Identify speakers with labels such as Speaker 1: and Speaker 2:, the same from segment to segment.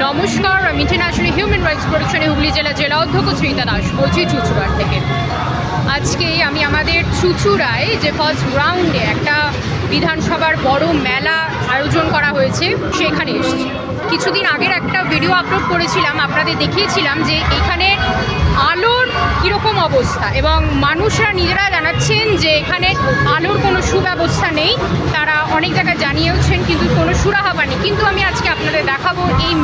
Speaker 1: নমস্কার, আমি international human rights প্রোটেকশনে Hooghly জেলা অধ্যক্ষ শ্রীতা দাস বলছি চুঁচুড়ার থেকে। আজকে আমি আমাদের চুঁচুড়ায় যে ফার্স্ট রাউন্ডে একটা বিধানসভার বড় মেলা আয়োজন করা হয়েছে সেখানে এসেছি। কিছুদিন আগের একটা ভিডিও আপলোড করেছিলাম, আপনাদের দেখিয়েছিলাম যে এখানে আলোর কীরকম অবস্থা, এবং মানুষরা নিজেরা জানাচ্ছেন যে এখানে আলোর কোনো সুব্যবস্থা নেই। তারা অনেক জায়গায় জানিয়েওছেন কিন্তু কোনো সুরাহা পায়নি। কিন্তু আমি আজকে আপনাদের দেখাবো এই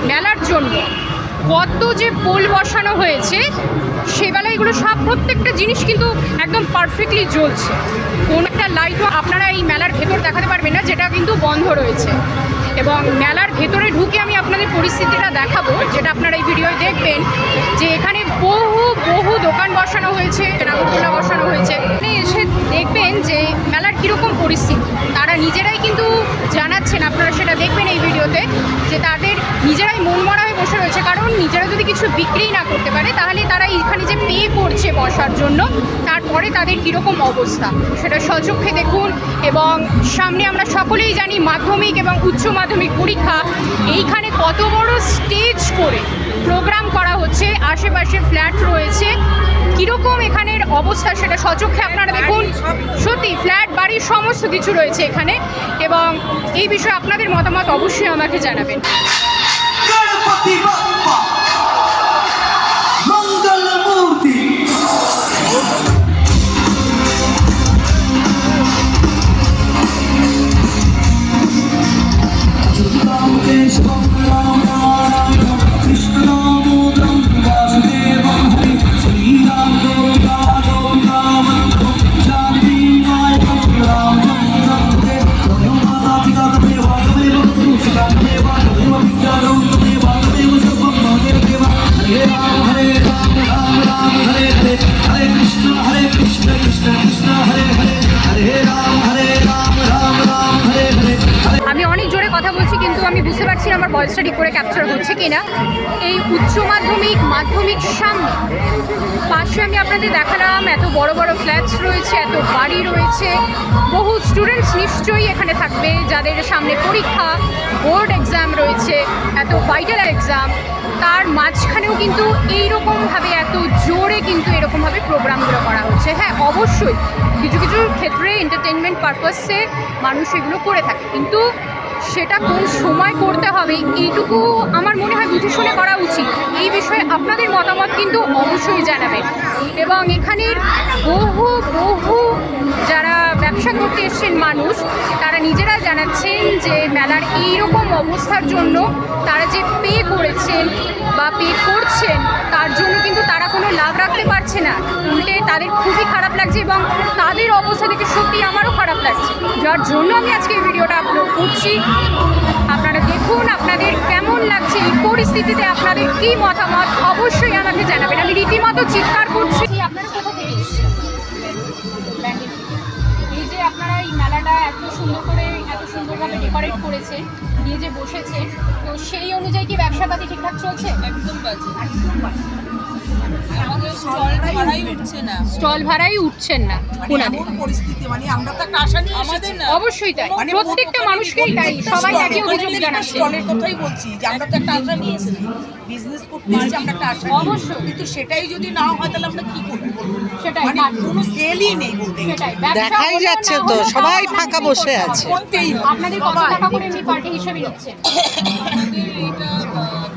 Speaker 1: মেলার জন্য কত যে পোল বসানো হয়েছে, সেবেলা এগুলো সব প্রত্যেকটা জিনিস কিন্তু একদম পারফেক্টলি জ্বলছে। কোন একটা লাইটও আপনারা এই মেলার ভেতর দেখাতে পারবেন না, যেটা কিন্তু বন্ধ রয়েছে। এবং মেলার ভেতরে ঢুকে আমি আপনাদের পরিস্থিতিটা দেখাবো, যেটা আপনারা এই ভিডিওয় দেখবেন, যে এখানে বহু দোকান বসানো হয়েছে, নাগরদোলা বসানো হয়েছে। এসে দেখবেন যে মেলার কীরকম পরিস্থিতি তারা নিজেরাই কিন্তু জানাচ্ছেন। আপনারা সেটা দেখবেন এই ভিডিওতে, যে তাদের নিজেরাই মন মরা হয়ে বসে রয়েছে। কারণ নিজেরা যদি কিছু বিক্রি না করতে পারে, তাহলে তারা এখানে যে পে করছে বসার জন্য, তারপরে তাদের কীরকম অবস্থা সেটা সচক্ষে দেখুন। এবং সামনে আমরা সকলেই জানি মাধ্যমিক এবং উচ্চ মাধ্যমিক পরীক্ষা, এইখানে কত বড় স্টেজ করে প্রোগ্রাম করা হচ্ছে, আশেপাশে ফ্ল্যাট রয়েছে, কীরকম এখানের অবস্থা সেটা সচক্ষে আপনারা দেখুন। সত্যি ফ্ল্যাট বাড়ির সমস্ত কিছু রয়েছে এখানে, এবং এই বিষয়ে আপনাদের মতামত অবশ্যই আমাকে জানাবেন। আমি অনেক জোরে কথা বলছি, কিন্তু আমি বুঝতে পারছি না আমার ভয়েসটা ঠিক করে ক্যাপচার হচ্ছে কিনা। এই উচ্চ মাধ্যমিক সামনে পাশে আমি আপনাদের দেখালাম, এত বড় বড় ফ্ল্যাটস রয়েছে, এত বাড়ি রয়েছে, বহু স্টুডেন্টস নিশ্চয়ই এখানে থাকবে যাদের সামনে পরীক্ষা, বোর্ড এক্সাম রয়েছে, এত ভাইটাল এক্সাম। তার মাঝখানেও কিন্তু এইরকমভাবে এত জোরে কিন্তু এরকমভাবে প্রোগ্রামগুলো করা হচ্ছে। হ্যাঁ, অবশ্যই কিছু ক্ষেত্রে এন্টারটেনমেন্ট পারপাসে মানুষ এগুলো করে থাকে, কিন্তু সেটা কোন সময় করতে হবে এইটুকু আমার মনে হয় বুঝে শুনে করা উচিত। এই বিষয়ে আপনাদের মতামত কিন্তু অবশ্যই জানাবেন। এবং এখানের বহু যারা ব্যবসা করতে এসছেন মানুষ, তারা নিজেরা জানাচ্ছেন যে মেলার এইরকম অবস্থার জন্য তারা যে পে করেছেন বা পে করছেন, তার জন্য কিন্তু তারা কোনো লাভ রাখতে পারছে না। উল্টে তাদের খুবই খারাপ লাগছে, এবং তাদের অবস্থা দেখে সত্যি আমারও খারাপ লাগছে, যার জন্য আমি আজকে এই ভিডিওটা আপলোড করছি। আপনারা দেখুন আপনাদের কেমন লাগছে এই পরিস্থিতিতে, আপনাদের কী মতামত অবশ্যই আমাকে জানাবেন। আমি রীতিমতো চিৎকার করছি। আপনারা কোথা থেকে এসেছেন? এই যে আপনারা এই মেলাটা এত সুন্দরভাবে ডেকোরেট করেছে, দিয়ে যে বসেছে, তো সেই অনুযায়ী কি ব্যবসাপাতি ঠিকঠাক চলছে?
Speaker 2: একদম বাজে।
Speaker 1: আমাদের স্টল ভাড়াই উঠছেন না ওনাদের
Speaker 3: পরিস্থিতি। মানে আমরা তো একটা আশা নিয়ে
Speaker 2: আমাদের না,
Speaker 1: অবশ্যই তাই, প্রত্যেকটা মানুষকেই তাই, সবাই একই অভিযোগ জানাচ্ছে।
Speaker 3: স্টলের কথাই বলছি যে আমরা তো একটা আশা নিয়ে এসেছি, বিজনেস করতে এসেছি, আমরা একটা আশা নিয়ে।
Speaker 1: অবশ্যই।
Speaker 3: কিন্তু সেটাই যদি না হয় তাহলে আমরা কি করবো?
Speaker 1: সেটাই,
Speaker 3: মানে কোনো সেলই নেই বলতে গেলে।
Speaker 1: সেটাই, ব্যবসা
Speaker 4: দেখাই
Speaker 1: হলেও
Speaker 4: যাচ্ছে
Speaker 1: না
Speaker 4: তো,
Speaker 1: হলেও
Speaker 4: সবাই
Speaker 1: আমাদের
Speaker 4: ফাঁকা
Speaker 1: করতেই
Speaker 4: বসে
Speaker 1: হবে।
Speaker 4: আছে।
Speaker 3: করতেই হবে।
Speaker 1: আপনাদের কত টাকা করে এমনি পার্টি হিসেবে নিচ্ছেন?
Speaker 2: আমাদের এটা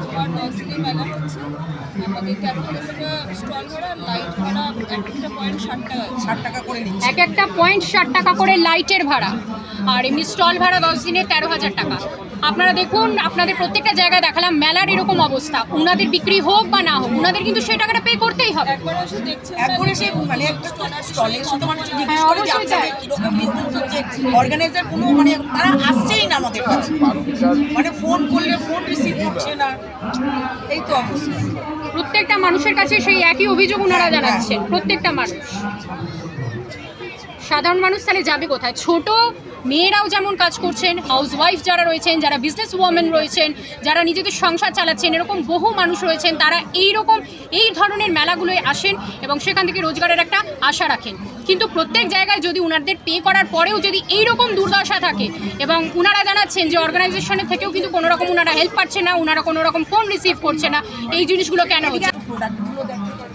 Speaker 2: তোমার 10 দিনের মেলা হচ্ছে। আমাদের 13,000 টাকা স্টল ভাড়া, লাইট ভাড়া, একটা পয়েন্ট 60 টাকা
Speaker 3: করে নিচ্ছি।
Speaker 1: একটা পয়েন্ট 60 টাকা করে লাইটের ভাড়া, আর এমনি স্টল ভাড়া 10 দিনে 13,000 টাকা। আপনারা দেখুন, আপনাদের প্রত্যেকটা জায়গায় দেখালাম মেলার এরকম অবস্থা। উনাদের বিক্রি হোক বা না হোক, উনাদের কিন্তু সেই টাকাটা পে করতেই হবে।
Speaker 2: একবার এসে দেখছেন,
Speaker 3: একবার এসে মানে একটা স্টলের সাথে মানুষ জিজ্ঞেস
Speaker 1: হ্যাঁ,
Speaker 3: করে যে
Speaker 1: অবশ্যই তাই।
Speaker 3: আপনাদের কিরকম বিজনেস হচ্ছে, অর্গানাইজার কোনো মানে তারা আসছেই না আমাদের কাছে, মানে ফোন করলে ফোন রিসিভ করছে না, এই তো অবস্থা।
Speaker 1: প্রত্যেকটা মানুষের কাছে সেই একই অভিযোগ ওনারা জানাচ্ছেন, প্রত্যেকটা মানুষ। সাধারণ মানুষ তাহলে যাবে কোথায়? ছোট মেয়েরাও যেমন কাজ করছেন, হাউসওয়াইফ যারা রয়েছেন, যারা বিজনেস ওয়ামেন রয়েছেন, যারা নিজেদের সংসার চালাচ্ছেন, এরকম বহু মানুষ রয়েছেন, তারা এই ধরনের মেলাগুলোয় আসেন এবং সেখান থেকে রোজগারের একটা আশা রাখেন। কিন্তু প্রত্যেক জায়গায় যদি উনাদের পে করার পরেও যদি এইরকম দুর্দশা থাকে এবং উনারা জানাচ্ছেন যে অর্গানাইজেশনের থেকেও কিন্তু কোনো রকম উনারা হেল্প পাচ্ছে না, উনারা কোনো রকম ফোন রিসিভ করছে না, এই জিনিসগুলো কেন হচ্ছে?
Speaker 3: প্রোডাক্টগুলো দেখতে পারেন।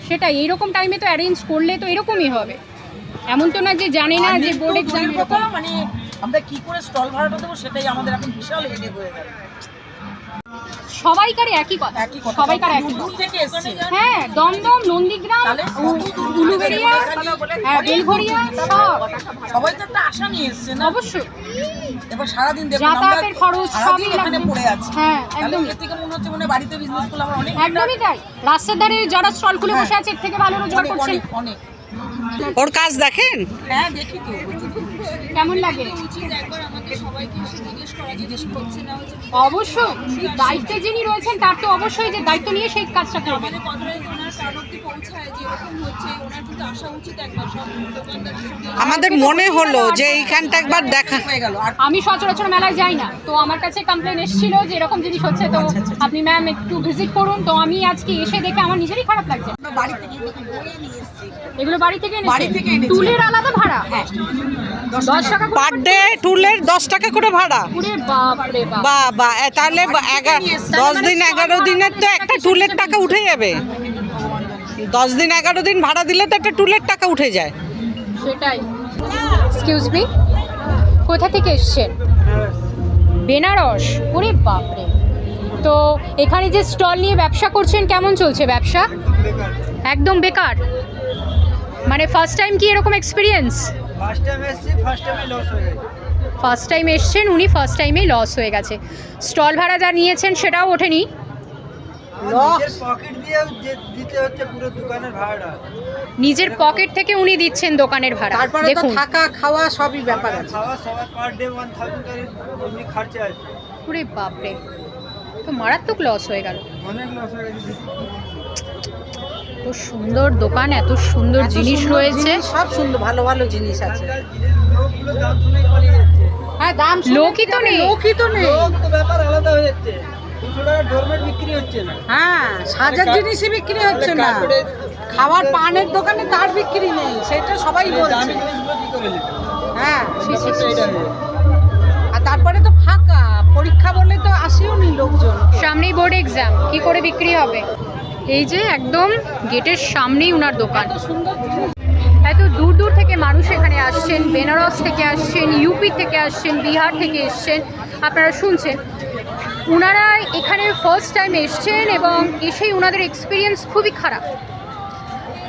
Speaker 1: সেটা এইরকম টাইমে তো অ্যারেঞ্জ করলে তো এরকমই হবে, এমন তো না যে জানে না যে বোর্ড এক্সাম।
Speaker 3: মানে আমরা কি করে স্টল ভাড়াটা দেবো সেটাই আমাদের এখন বিশাল হেডেক হয়ে গেল।
Speaker 1: সবাইকার একই কথা, সবাইকার একই
Speaker 3: দূর থেকে এসছে।
Speaker 1: হ্যাঁ, দমদম, নন্দীগ্রাম, উলুবেড়িয়া, হ্যাঁ, বেলঘরিয়া,
Speaker 3: সবাই তো একটা আশা নিয়ে এসছে না।
Speaker 1: অবশ্যই
Speaker 3: এবার সারাদিন দেখুন
Speaker 1: যাতায়াতের খরচ সবই
Speaker 3: এখানে
Speaker 1: লাগবে।
Speaker 3: পড়ে আছে।
Speaker 1: হ্যাঁ,
Speaker 3: তাহলে
Speaker 1: একদমই
Speaker 3: এর থেকে মনে হচ্ছে মানে বাড়িতে বিজনেস করলে আমরা অনেক
Speaker 1: একদমই তাই। রাস্তার ধারে যারা স্টল খুলে বসে আছে এর থেকে ভালো রোজগার
Speaker 3: অনেক
Speaker 1: করছেন।
Speaker 3: অনেক অনেক।
Speaker 4: ওর কাজ দেখেন?
Speaker 3: হ্যাঁ দেখি তো।
Speaker 1: কেমন লাগে?
Speaker 2: উচিত একবার আমাদের সবাইকে এসে জিজ্ঞেস করা, জিজ্ঞেস করছে না হচ্ছে
Speaker 1: অবশ্যই দায়িত্বে যিনি রয়েছেন তার তো অবশ্যই যে দায়িত্ব নিয়ে সেই কাজটা করবেন।
Speaker 2: আমাদের কতটা ওনার কান অব্দি পৌঁছায় যে এরকম হচ্ছে, ওনার কিন্তু আসা উচিত একবার সব দোকানদারের সঙ্গে।
Speaker 4: আমাদের মনে হলো যে এইখানটা একবার দেখা।
Speaker 3: হয়ে গেল। আর
Speaker 1: আমি সচরাচর মেলায় যাই না, তো আমার কাছে কমপ্লেন এসেছিল যে এরকম জিনিস হচ্ছে, তো আপনি ম্যাম একটু ভিজিট করুন। তো আমি আজকে এসে দেখে আমার নিজেরই খারাপ লাগছে।
Speaker 3: আমরা বাড়ি থেকে বয়ে নিয়ে এসেছি।
Speaker 1: এগুলো বাড়ি থেকে
Speaker 3: বাড়ি থেকে এনেছি।
Speaker 1: টুলের আলাদা ভাড়া? হ্যাঁ, 10 টাকা করে।
Speaker 4: পার ডে টুলের 10 টাকা করে ভাড়া।
Speaker 1: ওরে বাপ রে বাপ।
Speaker 4: বা তাহলে 10 দিন 11 দিনের তো একটা টুলের টাকা উঠে যাবে। 10 দিন 11 দিন ভাড়া দিলে তো একটা টুলের টাকা উঠে যায়।
Speaker 1: সেটাই। এক্সকিউজ মি, কোথা থেকে এসেছেন? বেনারস? ওরে বাপরে। তো এখানে যে স্টল নিয়ে ব্যবসা করছেন, কেমন চলছে ব্যবসা? একদম বেকার? মানে ফার্স্ট টাইম কি এরকম এক্সপিরিয়েন্স?
Speaker 5: ফার্স্ট টাইম এসেছি, ফার্স্ট টাইমে লস হয়ে গেছে।
Speaker 1: ফার্স্ট টাইম এসছেন উনি, ফার্স্ট টাইমেই লস হয়ে গেছে। স্টল ভাড়া যা নিয়েছেন সেটাও ওঠেনি?
Speaker 5: নিজের পকেট দিয়ে দিতে হচ্ছে পুরো দোকানের ভাড়া।
Speaker 1: নিজের পকেট থেকে উনি দিচ্ছেন দোকানের ভাড়া।
Speaker 4: তারপরে তো
Speaker 1: দেখুন,
Speaker 4: থাকা খাওয়া সবই ব্যাপার আছে।
Speaker 5: খাওয়া সবার পার ডে 1000 করে এমনি খরচা আছে।
Speaker 1: ওরে বাপরে, তো মারাত্মক লস হয়ে গেল।
Speaker 5: অনেক লস হয়ে গেছে।
Speaker 1: এত সুন্দর দোকান, এত সুন্দর
Speaker 4: এত
Speaker 1: জিনিস
Speaker 4: সুন্দর
Speaker 1: রয়েছে।
Speaker 4: জিনিস, সব সুন্দর ভালো ভালো জিনিস আছে।
Speaker 5: লোকগুলো দাম শুনেই পালিয়ে যাচ্ছে।
Speaker 4: হ্যাঁ, দাম
Speaker 1: লোকই তো নেই।
Speaker 4: লোকই তো নেই।
Speaker 5: লোক তো ব্যাপার আলাদা হয়ে যাচ্ছে। 200 টাকা ডোরমেট বিক্রি হচ্ছে না।
Speaker 4: হ্যাঁ, সাজার জিনিসই বিক্রি হচ্ছে না। খাবার পানের দোকানে তার বিক্রি নেই, সেটা সবাই বলছে।
Speaker 5: দামি জিনিসগুলো কি করে নিতে?
Speaker 4: হ্যাঁ,
Speaker 5: ব্যাপারটা এটা হয়ে যাচ্ছে।
Speaker 4: আর তারপরে তো ফাঁকা পরীক্ষা বলে তো আসেও নি লোকজন।
Speaker 1: সামনেই বোর্ড এক্সাম, কি করে বিক্রি হবে? এই যে একদম গেটের সামনেই উনার দোকান। এত দূর দূর থেকে মানুষ এখানে আসছেন, বেনারস থেকে আসছেন, ইউপি থেকে আসছেন, বিহার থেকে এসছেন, আপনারা শুনছেন। উনারা এখানে ফার্স্ট টাইম এসছেন এবং এসেই উনাদের এক্সপিরিয়েন্স খুবই খারাপ।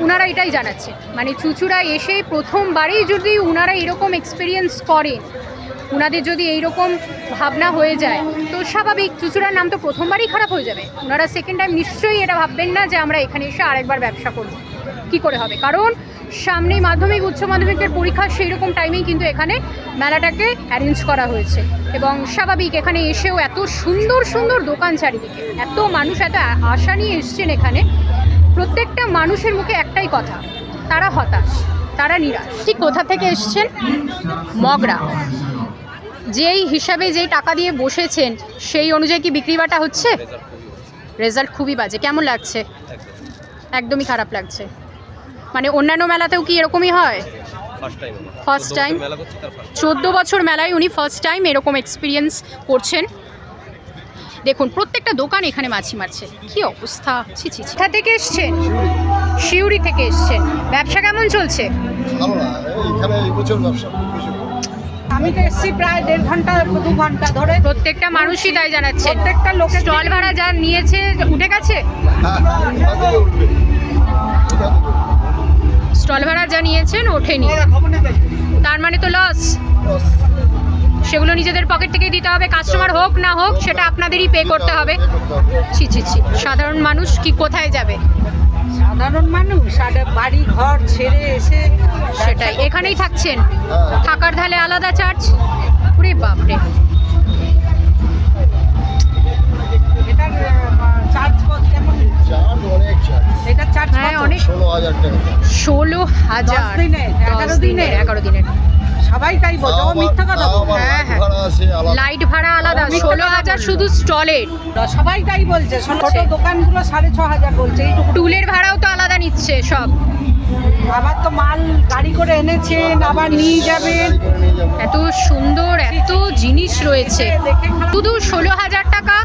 Speaker 1: উনারা এটাই জানাচ্ছে, মানে চুচুড়া এসে প্রথমবারেই যদি উনারা এরকম এক্সপিরিয়েন্স করেন, উনাদের যদি এইরকম ভাবনা হয়ে যায়, তো স্বাভাবিক চুচুড়ার নাম তো প্রথমবারই খারাপ হয়ে যাবে। ওনারা সেকেন্ড টাইম নিশ্চয়ই এটা ভাববেন না যে আমরা এখানে এসে আরেকবার ব্যবসা করব। কী করে হবে? কারণ সামনেই মাধ্যমিক উচ্চ মাধ্যমিকের পরীক্ষা, সেই রকম টাইমেই কিন্তু এখানে মেলাটাকে অ্যারেঞ্জ করা হয়েছে। এবং স্বাভাবিক এখানে এসেও এত সুন্দর সুন্দর দোকান চারিদিকে, এত মানুষ এত আশা নিয়ে এসছেন এখানে। প্রত্যেকটা মানুষের মুখে একটাই কথা, তারা হতাশ, তারা নিরাশ। ঠিক কোথা থেকে এসছেন? মগরা। যেই হিসাবে যেই টাকা দিয়ে বসেছেন সেই অনুযায়ী কি বিক্রি বাটা হচ্ছে? রেজাল্ট খুবই বাজে। কেমন লাগছে? একদমই খারাপ লাগছে। মানে অন্যান্য মেলাতেও কি এরকমই হয়? ফার্স্ট টাইম 14 বছর মেলায় উনি ফার্স্ট টাইম এরকম এক্সপিরিয়েন্স করছেন। দেখুন প্রত্যেকটা দোকান এখানে মাছি মারছে, কি অবস্থা! ছি ছি ছি। কোথা থেকে এসছেন? শিউরি থেকে এসছেন। ব্যবসা কেমন চলছে?
Speaker 6: ভালো না, এখানে এই বছর ব্যবসা বেশি।
Speaker 4: আমি তো এসছি প্রায় 1.5 ঘন্টা 2 ঘন্টা ধরে।
Speaker 1: প্রত্যেকটা মানুষই তাই জানাচ্ছেন।
Speaker 4: প্রত্যেকটা লোকের
Speaker 1: স্টল ভাড়া যা নিয়েছে উঠে গেছে?
Speaker 6: হ্যাঁ, তাতে উঠবে।
Speaker 1: স্টল ভাড়া যা নিয়েছেন ওঠেনি, তার মানে তো লস। সেগুলো নিজেদের পকেট থেকেই দিতে হবে, কাস্টমার হোক না হোক সেটা আপনাদেরই পে করতে হবে। ছি ছি ছি, সাধারণ মানুষ কি কোথায় যাবে?
Speaker 4: সাধারণ মানুষ আর বাড়ি ঘর ছেড়ে এসে
Speaker 1: সেটাই, এখানেই থাকছেন, থাকার ধালে আলাদা চার্জ। ওরে বাপরে,
Speaker 4: এটার চার্জ কত? কেমন
Speaker 6: চার্জ অনেক চার্জ।
Speaker 4: এটা চার্জ
Speaker 1: হ্যাঁ
Speaker 4: কত?
Speaker 1: অনেক।
Speaker 6: 16,000 টাকা।
Speaker 1: 16,000।
Speaker 4: 10 দিনের, 11 দিনের।
Speaker 1: 11 দিনের।
Speaker 4: সবাই তাই বলছে, ও মিথ্যা কথা
Speaker 6: তাও
Speaker 4: বলছে।
Speaker 6: আবার
Speaker 1: হ্যাঁ, হ্যাঁ।
Speaker 6: ভাড়া আছে আলাদা।
Speaker 1: লাইট ভাড়া আলাদা,
Speaker 4: মিথ্যা
Speaker 1: 16,000 শুধু স্টলের।
Speaker 4: সবাই তাই বলছে, ছোট দোকানগুলো 6,500 বলছে এইটুকু।
Speaker 1: টুলের ভাড়াও তো আলাদা নিচ্ছে সব।
Speaker 4: আবার তো মাল গাড়ি করে এনেছেন, আবার নিয়ে যাবেন।
Speaker 6: গাড়ি করে নিয়ে যাবো।
Speaker 1: এত সুন্দর এত জিনিস রয়েছে,
Speaker 4: দেখে খারাপ।
Speaker 1: শুধু 16,000 টাকা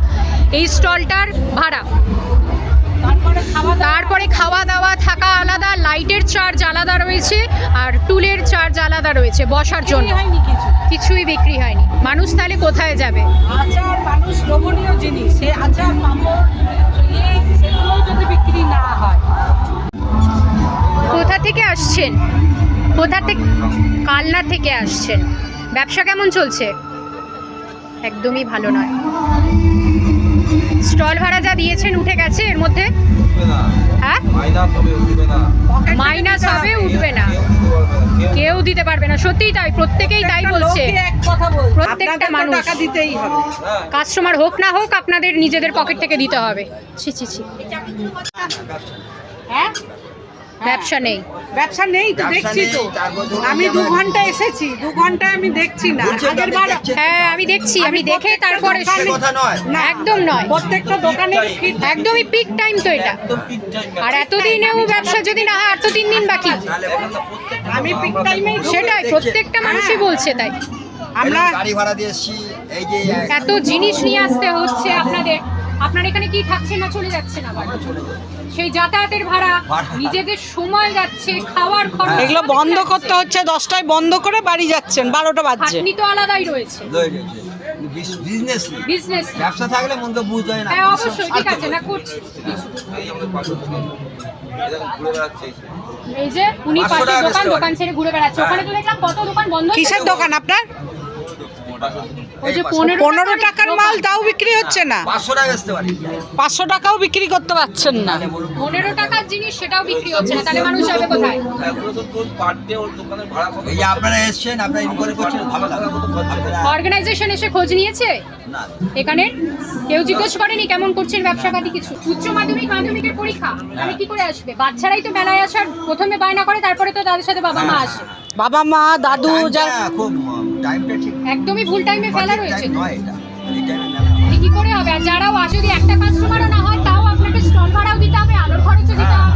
Speaker 1: এই স্টলটার ভাড়া।
Speaker 4: তারপরে খাওয়া দাওয়া,
Speaker 1: তারপরে খাওয়া দাওয়া থাকা আলাদা, লাইটের চার্জ আলাদা রয়েছে, আর টুলের চার্জ আলাদা রয়েছে বসার জন্য।
Speaker 4: হয়নি কিছু।
Speaker 1: কিছুই বিক্রি হয়নি। মানুষ তাহলে কোথায় যাবে?
Speaker 4: আচার মানুষ লোভনীয় জিনিস, সে আচার পাঁপড় সেগুলোও যদি বিক্রি না হয়।
Speaker 1: কোথা থেকে আসছেন? কোথা থেকে? কালনা থেকে আসছেন। ব্যবসা কেমন চলছে? একদমই ভালো নয়। স্টল ভাড়া যা দিয়েছেন উঠে গেছে এর মধ্যে? হ্যাঁ, মাইনাস হবে, উঠবে না, কেউ দিতে পারবে না। সত্যিই তাই, প্রত্যেকেই তাই বলছে।
Speaker 4: লোকে এক কথা বলছে,
Speaker 1: প্রত্যেকটা
Speaker 4: আপনাদের তো
Speaker 1: মানুষ।
Speaker 4: টাকা দিতেই হবে।
Speaker 1: কাস্টমার হোক না হোক আপনাদের নিজেদের পকেট থেকে দিতে হবে। ছি ছি ছি।
Speaker 4: হ্যাঁ,
Speaker 1: ব্যবসা নেই।
Speaker 4: ব্যবসা নেই তো, দেখছি তো। আমি 2 ঘন্টা এসেছি, 2 ঘন্টায় আমি দেখছি না। আগের বার
Speaker 1: হ্যাঁ, আমি দেখছি, আমি দেখে তারপরে
Speaker 4: না,
Speaker 1: একদম নয়,
Speaker 4: প্রত্যেকটা দোকানে
Speaker 1: একদমই পিক টাইম তো এটা। আর এতদিনেও ব্যবসা যদি না হয় আর তো 3 দিন বাকি।
Speaker 4: আমি পিক টাইমে
Speaker 1: সেটাই প্রত্যেকটা মানুষই বলছে তাই।
Speaker 4: আমরা
Speaker 5: গাড়ি ভাড়া দিয়ে এসছি, এই যে
Speaker 1: এত জিনিস নিয়ে আসতে হচ্ছে আপনাদের। আপনার এখানে কি থাকছে না চলে যাচ্ছে না আবার? সেই যাতায়াতের ভাড়া, নিজেদের সময় যাচ্ছে, খাওয়ার খরচ,
Speaker 4: এগুলো বন্ধ করতে হচ্ছে, 10টায় বন্ধ করে বাড়ি যাচ্ছেন, 12টা বাজছে।
Speaker 1: খাটনি তো আলাদাই রয়েছে।
Speaker 5: বিজনেস
Speaker 1: বিজনেস,
Speaker 5: ব্যবসা থাকলে মন তো বুঝতে হয় না।
Speaker 1: হ্যাঁ অবশ্যই, ঠিক আছে না করছি। এই যে উনি
Speaker 5: 500
Speaker 1: পাশে
Speaker 5: টাকা
Speaker 1: দোকান,
Speaker 5: বেচতে
Speaker 1: দোকান ছেড়ে ঘুরে বেড়াচ্ছে। ওখানে তো দেখলাম কত দোকান বন্ধ।
Speaker 4: কিসের দোকান আপনার?
Speaker 1: ওই যে
Speaker 4: 15 টাকার মাল তাও বিক্রি হচ্ছে না।
Speaker 5: 500 টাকা বেচতে পারি।
Speaker 4: 500 টাকাও বিক্রি করতে পারছেন না।
Speaker 1: 15 টাকার জিনিস সেটাও বিক্রি হচ্ছে না, তাহলে মানুষ যাবে কোথায়?
Speaker 5: এই যে আপনারা এসছেন, আপনারা ইনকোয়ারি করছেন, ভালো লাগে।
Speaker 1: অর্গানাইজেশন এসে খোঁজ নিয়েছে
Speaker 5: না,
Speaker 1: এখানে? কেউ জিজ্ঞেস করেনি কেমন করছেন ব্যবসা পাতি কিছু? উচ্চ মাধ্যমিক, মাধ্যমিকের পরীক্ষা আমি কি করে আসবে? বাচ্চারাই তো মেলায় আসার প্রথমে বায়না করে, তারপরে তো তাদের সাথে বাবা মা আসে।
Speaker 4: বাবা মা দাদু যা
Speaker 5: টাইমটা খুব টাইমটা ঠিক
Speaker 1: একদমই ভুল টাইমে ফেলা রয়েছে।
Speaker 5: নয় এটা। এই টাইমে মেলা
Speaker 1: কি করে হবে? আর যারাও আসে, যদি একটা কাস্টমারও না হয় তাও আপনাকে স্টল ভাড়াও দিতে হবে, আলোর খরচও দিতে হবে,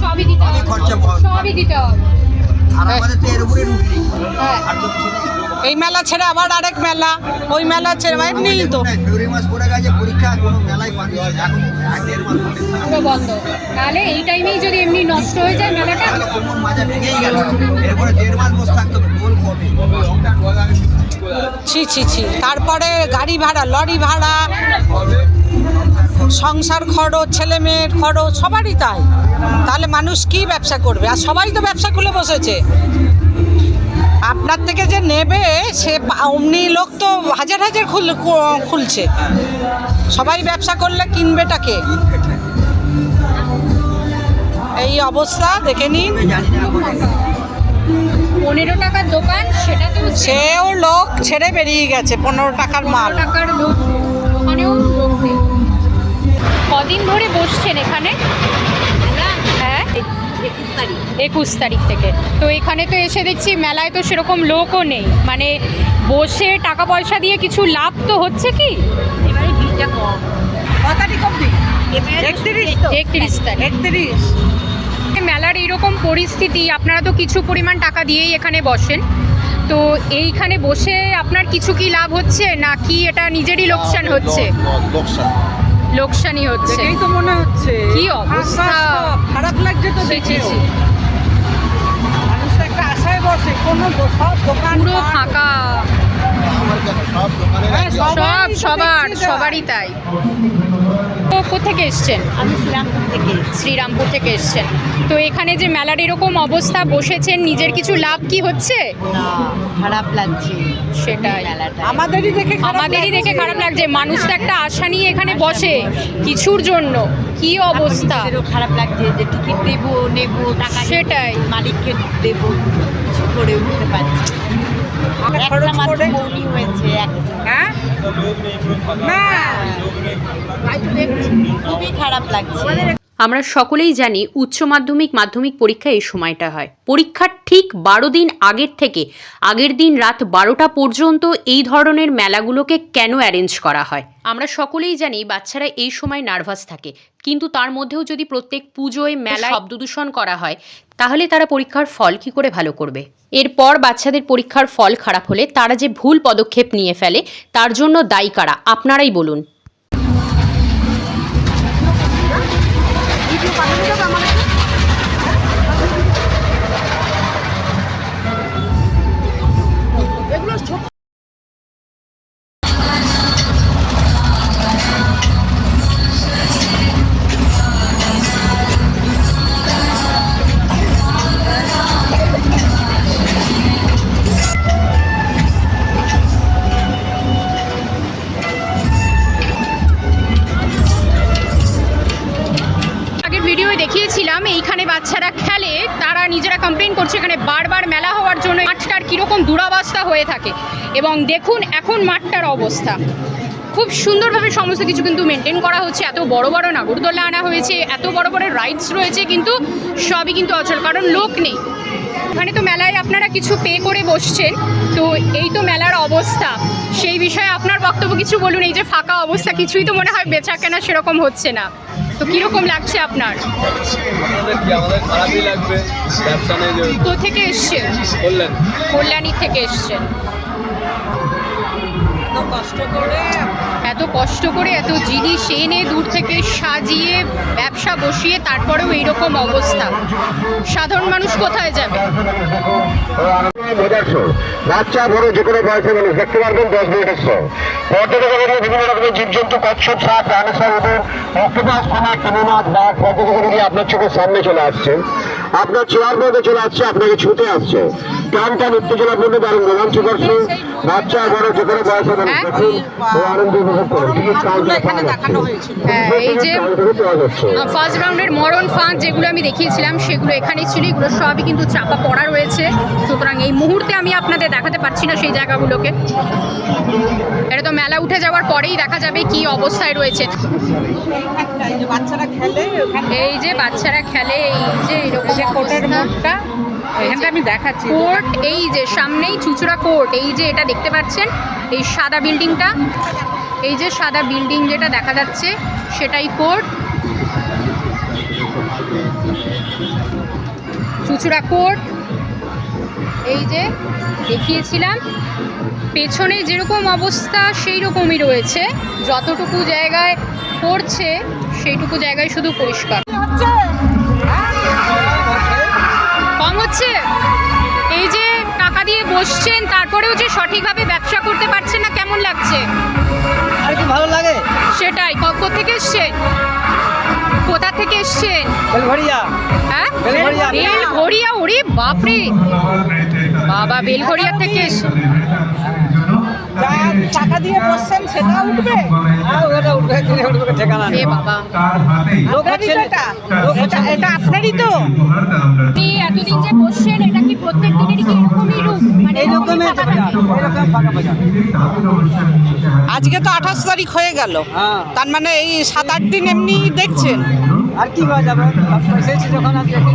Speaker 1: সবই দিতে হবে,
Speaker 5: খরচা
Speaker 1: সবই দিতে হবে।
Speaker 5: আর আমাদের তো এর উপরে রুটি।
Speaker 1: হ্যাঁ,
Speaker 5: আর তো কিছু নেই।
Speaker 4: এই মেলা ছেড়ে আবার আরেক মেলা, ওই মেলা ছেড়ে এমনি তো।
Speaker 5: ফেব্রুয়ারি মাস পড়ে গেছে, পরীক্ষা কোনো মেলায় পানি হয় এখন 1-1.5 মাস পরে।
Speaker 1: পুরো বন্ধ। তাহলে এই টাইমেই যদি এমনি নষ্ট হয়ে যায় মেলাটা,
Speaker 5: তাহলে কোমর মাজা ভেঙেই গেল। এরপরে 1.5 মাস বসে থাকতে হবে, গোল কবে?
Speaker 4: ছি ছি ছি। তারপরে গাড়ি ভাড়া, লরি ভাড়া, সংসার খরচ, ছেলে মেয়ের খরচ, সবারই তাই। তাহলে মানুষ কি ব্যবসা করবে? আর সবাই তো ব্যবসা খুলে বসেছে। আপনার থেকে যে নেবে সে অমনি লোক তো হাজার হাজার খুলছে। সবাই ব্যবসা করলে কিনবেটাকে? এই অবস্থা দেখে নিন।
Speaker 5: জানি না এখন
Speaker 1: 15 টাকার দোকান, সেটা তো
Speaker 4: সেও লোক ছেড়ে বেরিয়ে গেছে 15 টাকার মাল।
Speaker 1: 15 টাকার লোক, ওখানেও লোক নেই। কদিন ধরে বসছেন এখানে? হ্যাঁ, 21 তারিখ থেকে। তো এখানে তো এসে দেখছি মেলায় তো সেরকম লোকও নেই, মানে বসে টাকা পয়সা দিয়ে কিছু লাভ তো হচ্ছে কি?
Speaker 2: এবারে ভিড়টা কম।
Speaker 4: কত তারিখ অবধি? 31 তো?
Speaker 1: 31 তারিখ।
Speaker 4: 31।
Speaker 1: মেলার এইরকম পরিস্থিতি, আপনারা তো কিছু পরিমাণ টাকা দিয়েই এখানে বসেন, তো এইখানে বসে আপনার কিছু কি লাভ হচ্ছে না কি এটা নিজেরই লোকসান হচ্ছে?
Speaker 6: লোকসান।
Speaker 1: লোকসানই হচ্ছে।
Speaker 4: দেখেই তো মনে হচ্ছে
Speaker 1: কি অবস্থা!
Speaker 4: খারাপ লাগছে তো
Speaker 1: ছি, ছি,
Speaker 4: দেখেও।
Speaker 1: ছি।
Speaker 4: মানুষ তো একটা আশায় বসে, কোনো সব দোকান
Speaker 1: পুরো ফাঁকা,
Speaker 6: আমার কেন সব দোকানে
Speaker 4: হ্যাঁ,
Speaker 6: একই
Speaker 4: সব-
Speaker 1: সব
Speaker 4: তো
Speaker 1: সবার
Speaker 4: দেখছি তাই।
Speaker 1: সবারই তাই। তো কোথেকে এসছেন?
Speaker 2: আমি শ্রীরামপুর থেকে এসেছি।
Speaker 1: শ্রীরামপুর থেকে এসছেন। তো এখানে যে মেলার এরকম অবস্থা, বসেছেন, নিজের কিছু লাভ কি হচ্ছে?
Speaker 2: না, খারাপ লাগছে
Speaker 1: সেটাই
Speaker 2: মেলাটা।
Speaker 4: আমাদেরই দেখে খারাপ
Speaker 1: আমাদেরই দেখে
Speaker 4: লাগছে।
Speaker 1: খারাপ লাগছে। মানুষ তো একটা আশা নিয়ে এখানে বসে কিছুর জন্য, কি অবস্থা!
Speaker 2: নিজেদেরও খারাপ লাগছে যে টিকিট দেবো, নেবো, টাকা নিবো,
Speaker 1: সেটাই।
Speaker 2: মালিককে দেবো, কিছু করে উঠতে পারছি না।
Speaker 4: খরচ
Speaker 2: একটা মাত্র
Speaker 4: করে-
Speaker 2: বৌনি হয়েছে একটা।
Speaker 4: হ্যাঁ? না,
Speaker 2: খুবই খারাপ লাগছে।
Speaker 1: আমরা সকলেই জানি উচ্চ মাধ্যমিক মাধ্যমিক পরীক্ষা এই সময়টা হয়। পরীক্ষার ঠিক 12 দিন আগের থেকে আগের দিন রাত 12টা পর্যন্ত এই ধরনের মেলাগুলোকে কেন অ্যারেঞ্জ করা হয়? আমরা সকলেই জানি বাচ্চারা এই সময় নার্ভাস থাকে, কিন্তু তার মধ্যেও যদি প্রত্যেক পুজোয় মেলায় শব্দদূষণ করা হয় তাহলে তারা পরীক্ষার ফল কী করে ভালো করবে? এরপর বাচ্চাদের পরীক্ষার ফল খারাপ হলে তারা যে ভুল পদক্ষেপ নিয়ে ফেলে তার জন্য দায়ী কারা? আপনারাই বলুন। ভিডিওয় দেখিয়েছিলাম এইখানে বাচ্চারা খেলে, তারা নিজেরা কমপ্লেন করছে এখানে বারবার মেলা হওয়ার জন্য মাঠটার কীরকম দুরবস্থা হয়ে থাকে। এবং দেখুন এখন মাঠটার অবস্থা, খুব সুন্দরভাবে সমস্ত কিছু কিন্তু মেনটেন করা হচ্ছে। এত বড় বড় নাগরদোলা আনা হয়েছে, এত বড় বড় রাইডস রয়েছে, কিন্তু সবই কিন্তু অচল, কারণ লোক নেই। এখানে তো মেলায় আপনারা কিছু পে করে বসছেন, তো এই তো মেলার অবস্থা, সেই বিষয়ে আপনার বক্তব্য কিছু বলুন। এই যে ফাঁকা অবস্থা, কিছুই তো মনে হয় বেচা কেনা সেরকম হচ্ছে না, তো কীরকম লাগছে আপনার?
Speaker 7: আমাদের খারাপই লাগবে, ব্যবসা নেই।
Speaker 1: তো থেকে এসছেন? কল্যাণী থেকে এসছেন। এত কষ্ট করে এত জিনিস এনে দূর থেকে সাজিয়ে ব্যবসা বসিয়ে তারপরেও এইরকম অবস্থা, সাধারণ মানুষ কোথায় যাবে?
Speaker 8: বাচ্চা বড় যে কোনো বয়সে মানুষ দেখতে পারবেন 10 মিনিটের শো। পর্যটকের বিভিন্ন রকমের জীবজন্তু, কচ্ছপ, সাপ, ডাইনোসর, অক্টোপাস, কুমির, তিমি মাছ, বাঘ পর্যটকের আপনার চোখের সামনে চলে আসছে, আপনার চেয়ার মধ্যে চলে আসছে, আপনাকে ছুটে আসছে। টান টান উত্তেজনার মধ্যে দারুণ রোমাঞ্চকর শো। বাচ্চা বড় যে কোনো বয়সে মানুষ দেখুন ও আনন্দ উপভোগ করুন।
Speaker 1: এই যে ফার্স্ট রাউন্ডের মরণ ফাঁদ যেগুলো আমি দেখিয়েছিলাম সেগুলো এখানে ছিল, এগুলো সবই কিন্তু চাপা পড়া রয়েছে, সুতরাং এই মুহূর্তে আমি আপনাদের দেখাতে পারছি না সেই জায়গাগুলোকে। এটা তো মেলা উঠে যাওয়ার পরেই দেখা যাবে কি অবস্থায় রয়েছে। এই যে বাচ্চারা খেলে, এই যে এরকম কোর্টের এখানটা আমি দেখাচ্ছি, কোর্ট এই যে সামনেই চুচুড়া কোর্ট, এই যে এটা দেখতে পাচ্ছেন এই সাদা বিল্ডিংটা, এই যে সাদা বিল্ডিং যেটা দেখা যাচ্ছে সেটাই কোর্ট, চুচুড়া কোর্ট। এই যে দেখিয়েছিলাম পেছনে যেরকম অবস্থা সেই রকমই রয়েছে, যতটুকু জায়গায় পড়ছে সেইটুকু জায়গায় শুধু পরিষ্কার। কম হচ্ছে, এই যে টাকা দিয়ে বসছেন তারপরেও যে সঠিকভাবে ব্যবসা করতে পারছেন না, কেমন লাগছে?
Speaker 5: আর কি ভালো লাগে?
Speaker 1: সেটাই। কোথা থেকে এসছেন? কোথা থেকে এসছেন?
Speaker 5: বেলঘড়িয়া।
Speaker 1: হ্যাঁ,
Speaker 5: বেলঘড়িয়া।
Speaker 1: বেলঘড়িয়া। ওরে বাপরে বাবা, বেলঘড়িয়া থেকে এসছেন।
Speaker 4: টাকা দিয়ে বসছেন সেটা উঠবে?
Speaker 5: ওটা উঠবে, উঠবে ঠিকানা
Speaker 1: এ বাবা,
Speaker 4: এটা আপনারই তো?
Speaker 1: আপনি এতদিন যে বসছেন এটা কি প্রত্যেক দিনেরই কি এরকমই রূপ? মানে
Speaker 5: এইরকমই ফাঁকা বাজার।
Speaker 4: আজকে তো 28 তারিখ হয়ে গেল,
Speaker 5: হ্যাঁ।
Speaker 4: তার মানে এই 7-8 দিন এমনি দেখছেন?
Speaker 5: আর কি করা যাবে, এসেছি যখন আর দেখি।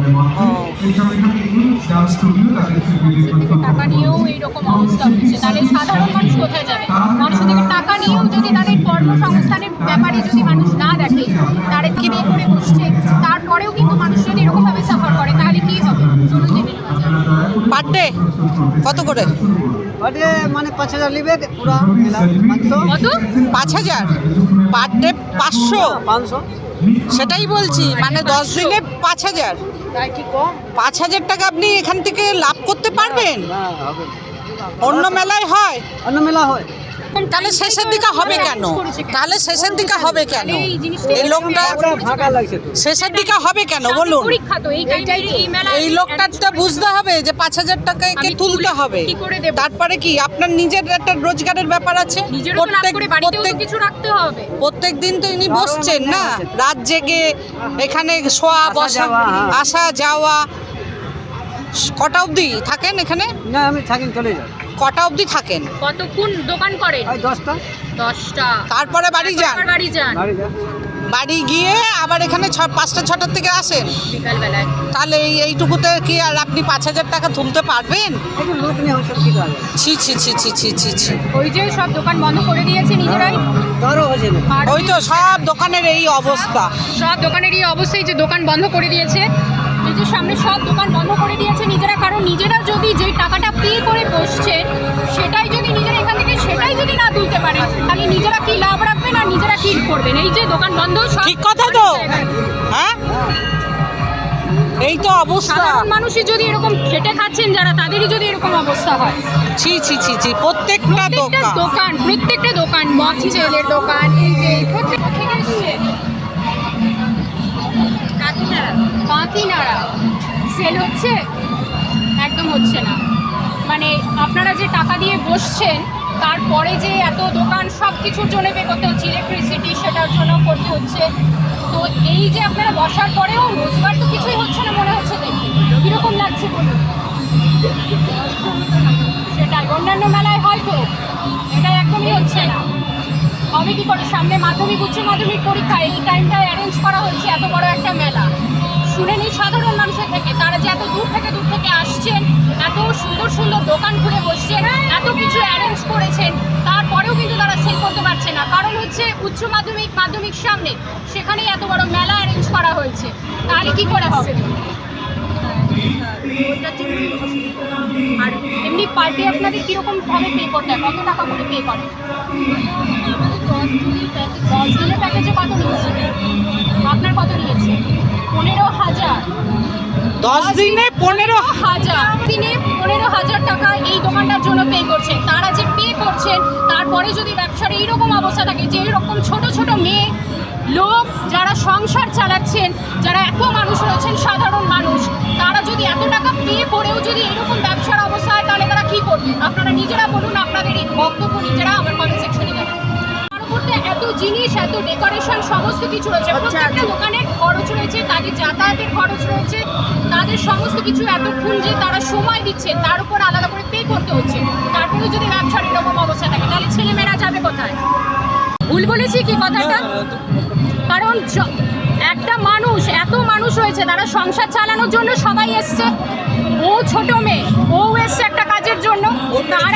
Speaker 1: টাকা নিয়েও এইরকম অবস্থা হচ্ছে, তাহলে সাধারণ মানুষ কোথায় যাবে? মানুষ থেকে টাকা নিয়েও যদি তাদের কর্মসংস্থানের ব্যাপারে যদি মানুষ না দেখে, তারা কি পে করে বসছে, তারপরেও কিন্তু মানুষ যদি এরকমভাবে সাফার করে তাহলে কি হবে?
Speaker 4: পার ডে কত করে?
Speaker 5: মানে 5000 নিবে পুরো
Speaker 1: কত?
Speaker 4: 5000 পার ডে? 500?
Speaker 5: 500।
Speaker 4: সেটাই বলছি, মানে 10 দিনে 5000। 5000 টাকা আপনি এখান থেকে লাভ করতে পারবেন?
Speaker 5: হ্যাঁ, হবে।
Speaker 4: অন্য মেলায় হয়?
Speaker 5: অন্য মেলা হয়।
Speaker 4: তাহলে শেষের দিকে হবে কেন? তাহলে শেষের দিকে হবে কেন? এই লোকটা
Speaker 5: ফাঁকা লাগছে তো।
Speaker 4: শেষের দিকে হবে কেন বলুন?
Speaker 1: পরীক্ষা তো এই টাইমে এই মেলা,
Speaker 4: এই লোকটার তো বুঝতে হবে যে 5000 টাকাকে তুলতে হবে,
Speaker 1: কি করে দেব?
Speaker 4: তারপরে কি আপনার নিজের একটা রোজগারের ব্যাপার আছে,
Speaker 1: নিজেরও তো লাভ করে বাড়িতেও তো কিছু রাখতে হবে।
Speaker 4: প্রত্যেক দিন তো ইনি বসছেন না, রাত জেগে এখানে শোয়া বসা, আসা যাওয়া। কটা অবধি থাকেন এখানে?
Speaker 5: না, আমি থাকি, চলে যাই।
Speaker 4: কটা অবধি থাকেন?
Speaker 1: কতক্ষণ দোকান করেন?
Speaker 5: ওই 10টা।
Speaker 1: 10টা।
Speaker 4: তারপরে বাড়ি যান?
Speaker 1: বাড়ি যান।
Speaker 5: বাড়ি যা।
Speaker 4: বাড়ি গিয়ে আবার এখানে 5টা 6টার থেকে আসেন,
Speaker 1: বিকালবেলায়।
Speaker 4: তাহলে এইটুকুতে কি আর আপনি 5,000 টাকা তুলতে পারবেন? ছি ছি ছি ছি ছি ছি ছি।
Speaker 1: ওই যে সব দোকান বন্ধ করে দিয়েছে নিজেরাই। আর
Speaker 4: ওই তো সব দোকানের এই অবস্থা।
Speaker 1: সব দোকানের এই অবস্থায়, যে দোকান বন্ধ করে দিয়েছে, এই যে সামনে সব দোকান বন্ধ করে দিয়েছে নিজেরা। কারণ নিজেরা যদি যে টাকাটা পে করে বসছেন সেটাই যদি নিজেরা এখান থেকে সেটাই যদি না তুলতে পারেন, তাহলে নিজেরা কি লাভ রাখবেন আর নিজেরা কি করবেন? এই যে দোকান বন্ধ, সব
Speaker 4: ঠিক কথা তো, হ্যাঁ এই তো অবস্থা।
Speaker 1: সাধারণ মানুষই যদি এরকম খেটে খাচ্ছেন যারা, তাদেরই যদি এরকম অবস্থা হয়।
Speaker 4: ছি ছি ছি ছি। প্রত্যেকটা
Speaker 1: প্রত্যেকটা দোকান মক্সেলের দোকান, এই যে প্রত্যেকটা থেকে এসছে কাকিনাড়া সেল হচ্ছে, একদম হচ্ছে না। মানে আপনারা যে টাকা দিয়ে বসছেন, তারপরে যে এত দোকান সব কিছুর জন্য পে করতে হচ্ছে, ইলেকট্রিসিটি সেটার জন্য করতে হচ্ছে। তো এই যে আপনারা বসার পরেও রোজগার তো কিছুই হচ্ছে না মনে হচ্ছে। দেখি কীরকম লাগছে বলুন। সেটাই অন্যান্য মেলায় হয়তো এটা একদমই হচ্ছে না। হবে কি করে? সামনে মাধ্যমিক উচ্চ মাধ্যমিক পরীক্ষা, এই টাইমটায় অ্যারেঞ্জ করা হচ্ছে এত বড় একটা মেলা। শুনে নিই সাধারণ মানুষের থেকে, তারা যে এত দূর থেকে আসছেন, এত সুন্দর সুন্দর দোকান খুলে বসছেন, এত কিছু অ্যারেঞ্জ করেছেন, তারপরেও কিন্তু তারা সেল করতে পারছে না। কারণ হচ্ছে উচ্চ মাধ্যমিক সামনে, সেখানেই এত বড় মেলা অ্যারেঞ্জ করা হয়েছে। তাহলে কি করে হবে? আর এমনি পার্টি আপনাদের কীরকম ভাবে পে করতে হয়? কত টাকা করে পে করে? 10 দিনের প্যাকেজে কত নিয়েছে? আপনার কত নিয়েছে? 15,000।
Speaker 4: 10 দিনে 15,000
Speaker 1: দিনে 15,000 টাকা এই দোকানটার জন্য পে করছেন। তারা যে পে করছেন, তারপরে যদি ব্যবসার এইরকম অবস্থা থাকে, যে এরকম ছোট ছোট মেয়ে লোক যারা সংসার চালাচ্ছেন, যারা এত মানুষ রয়েছেন সাধারণ মানুষ, তারা যদি এত টাকা পে করেও যদি এরকম ব্যবসার অবস্থা হয়, তাহলে তারা কী করবে? আপনারা নিজেরা বলুন, আপনাদের এই বক্তব্য নিজেরা আমার কমেন্ট সেকশনে জানান। তার উপর এত জিনিস, এত ডেকোরেশন, সমস্ত কিছু রয়েছে, প্রত্যেকটা দোকানের খরচ রয়েছে, তাদের যাতায়াতের খরচ রয়েছে, তাদের সমস্ত কিছু এতক্ষণ যে তারা সময় দিচ্ছে, তার উপর আলাদা করে পে করতে হচ্ছে। তারপরেও যদি ব্যবসার এরকম অবস্থা থাকে, তাহলে ছেলেমেয়েরা যাবে কোথায়? ভুল বলেছি কি কথাটা? কারণ একটা মানুষ, এত মানুষ রয়েছে, তারা সংসার চালানোর জন্য সবাই এসছে। ও ছোট মেয়ে, ও এসছে একটা কাজের জন্য। আর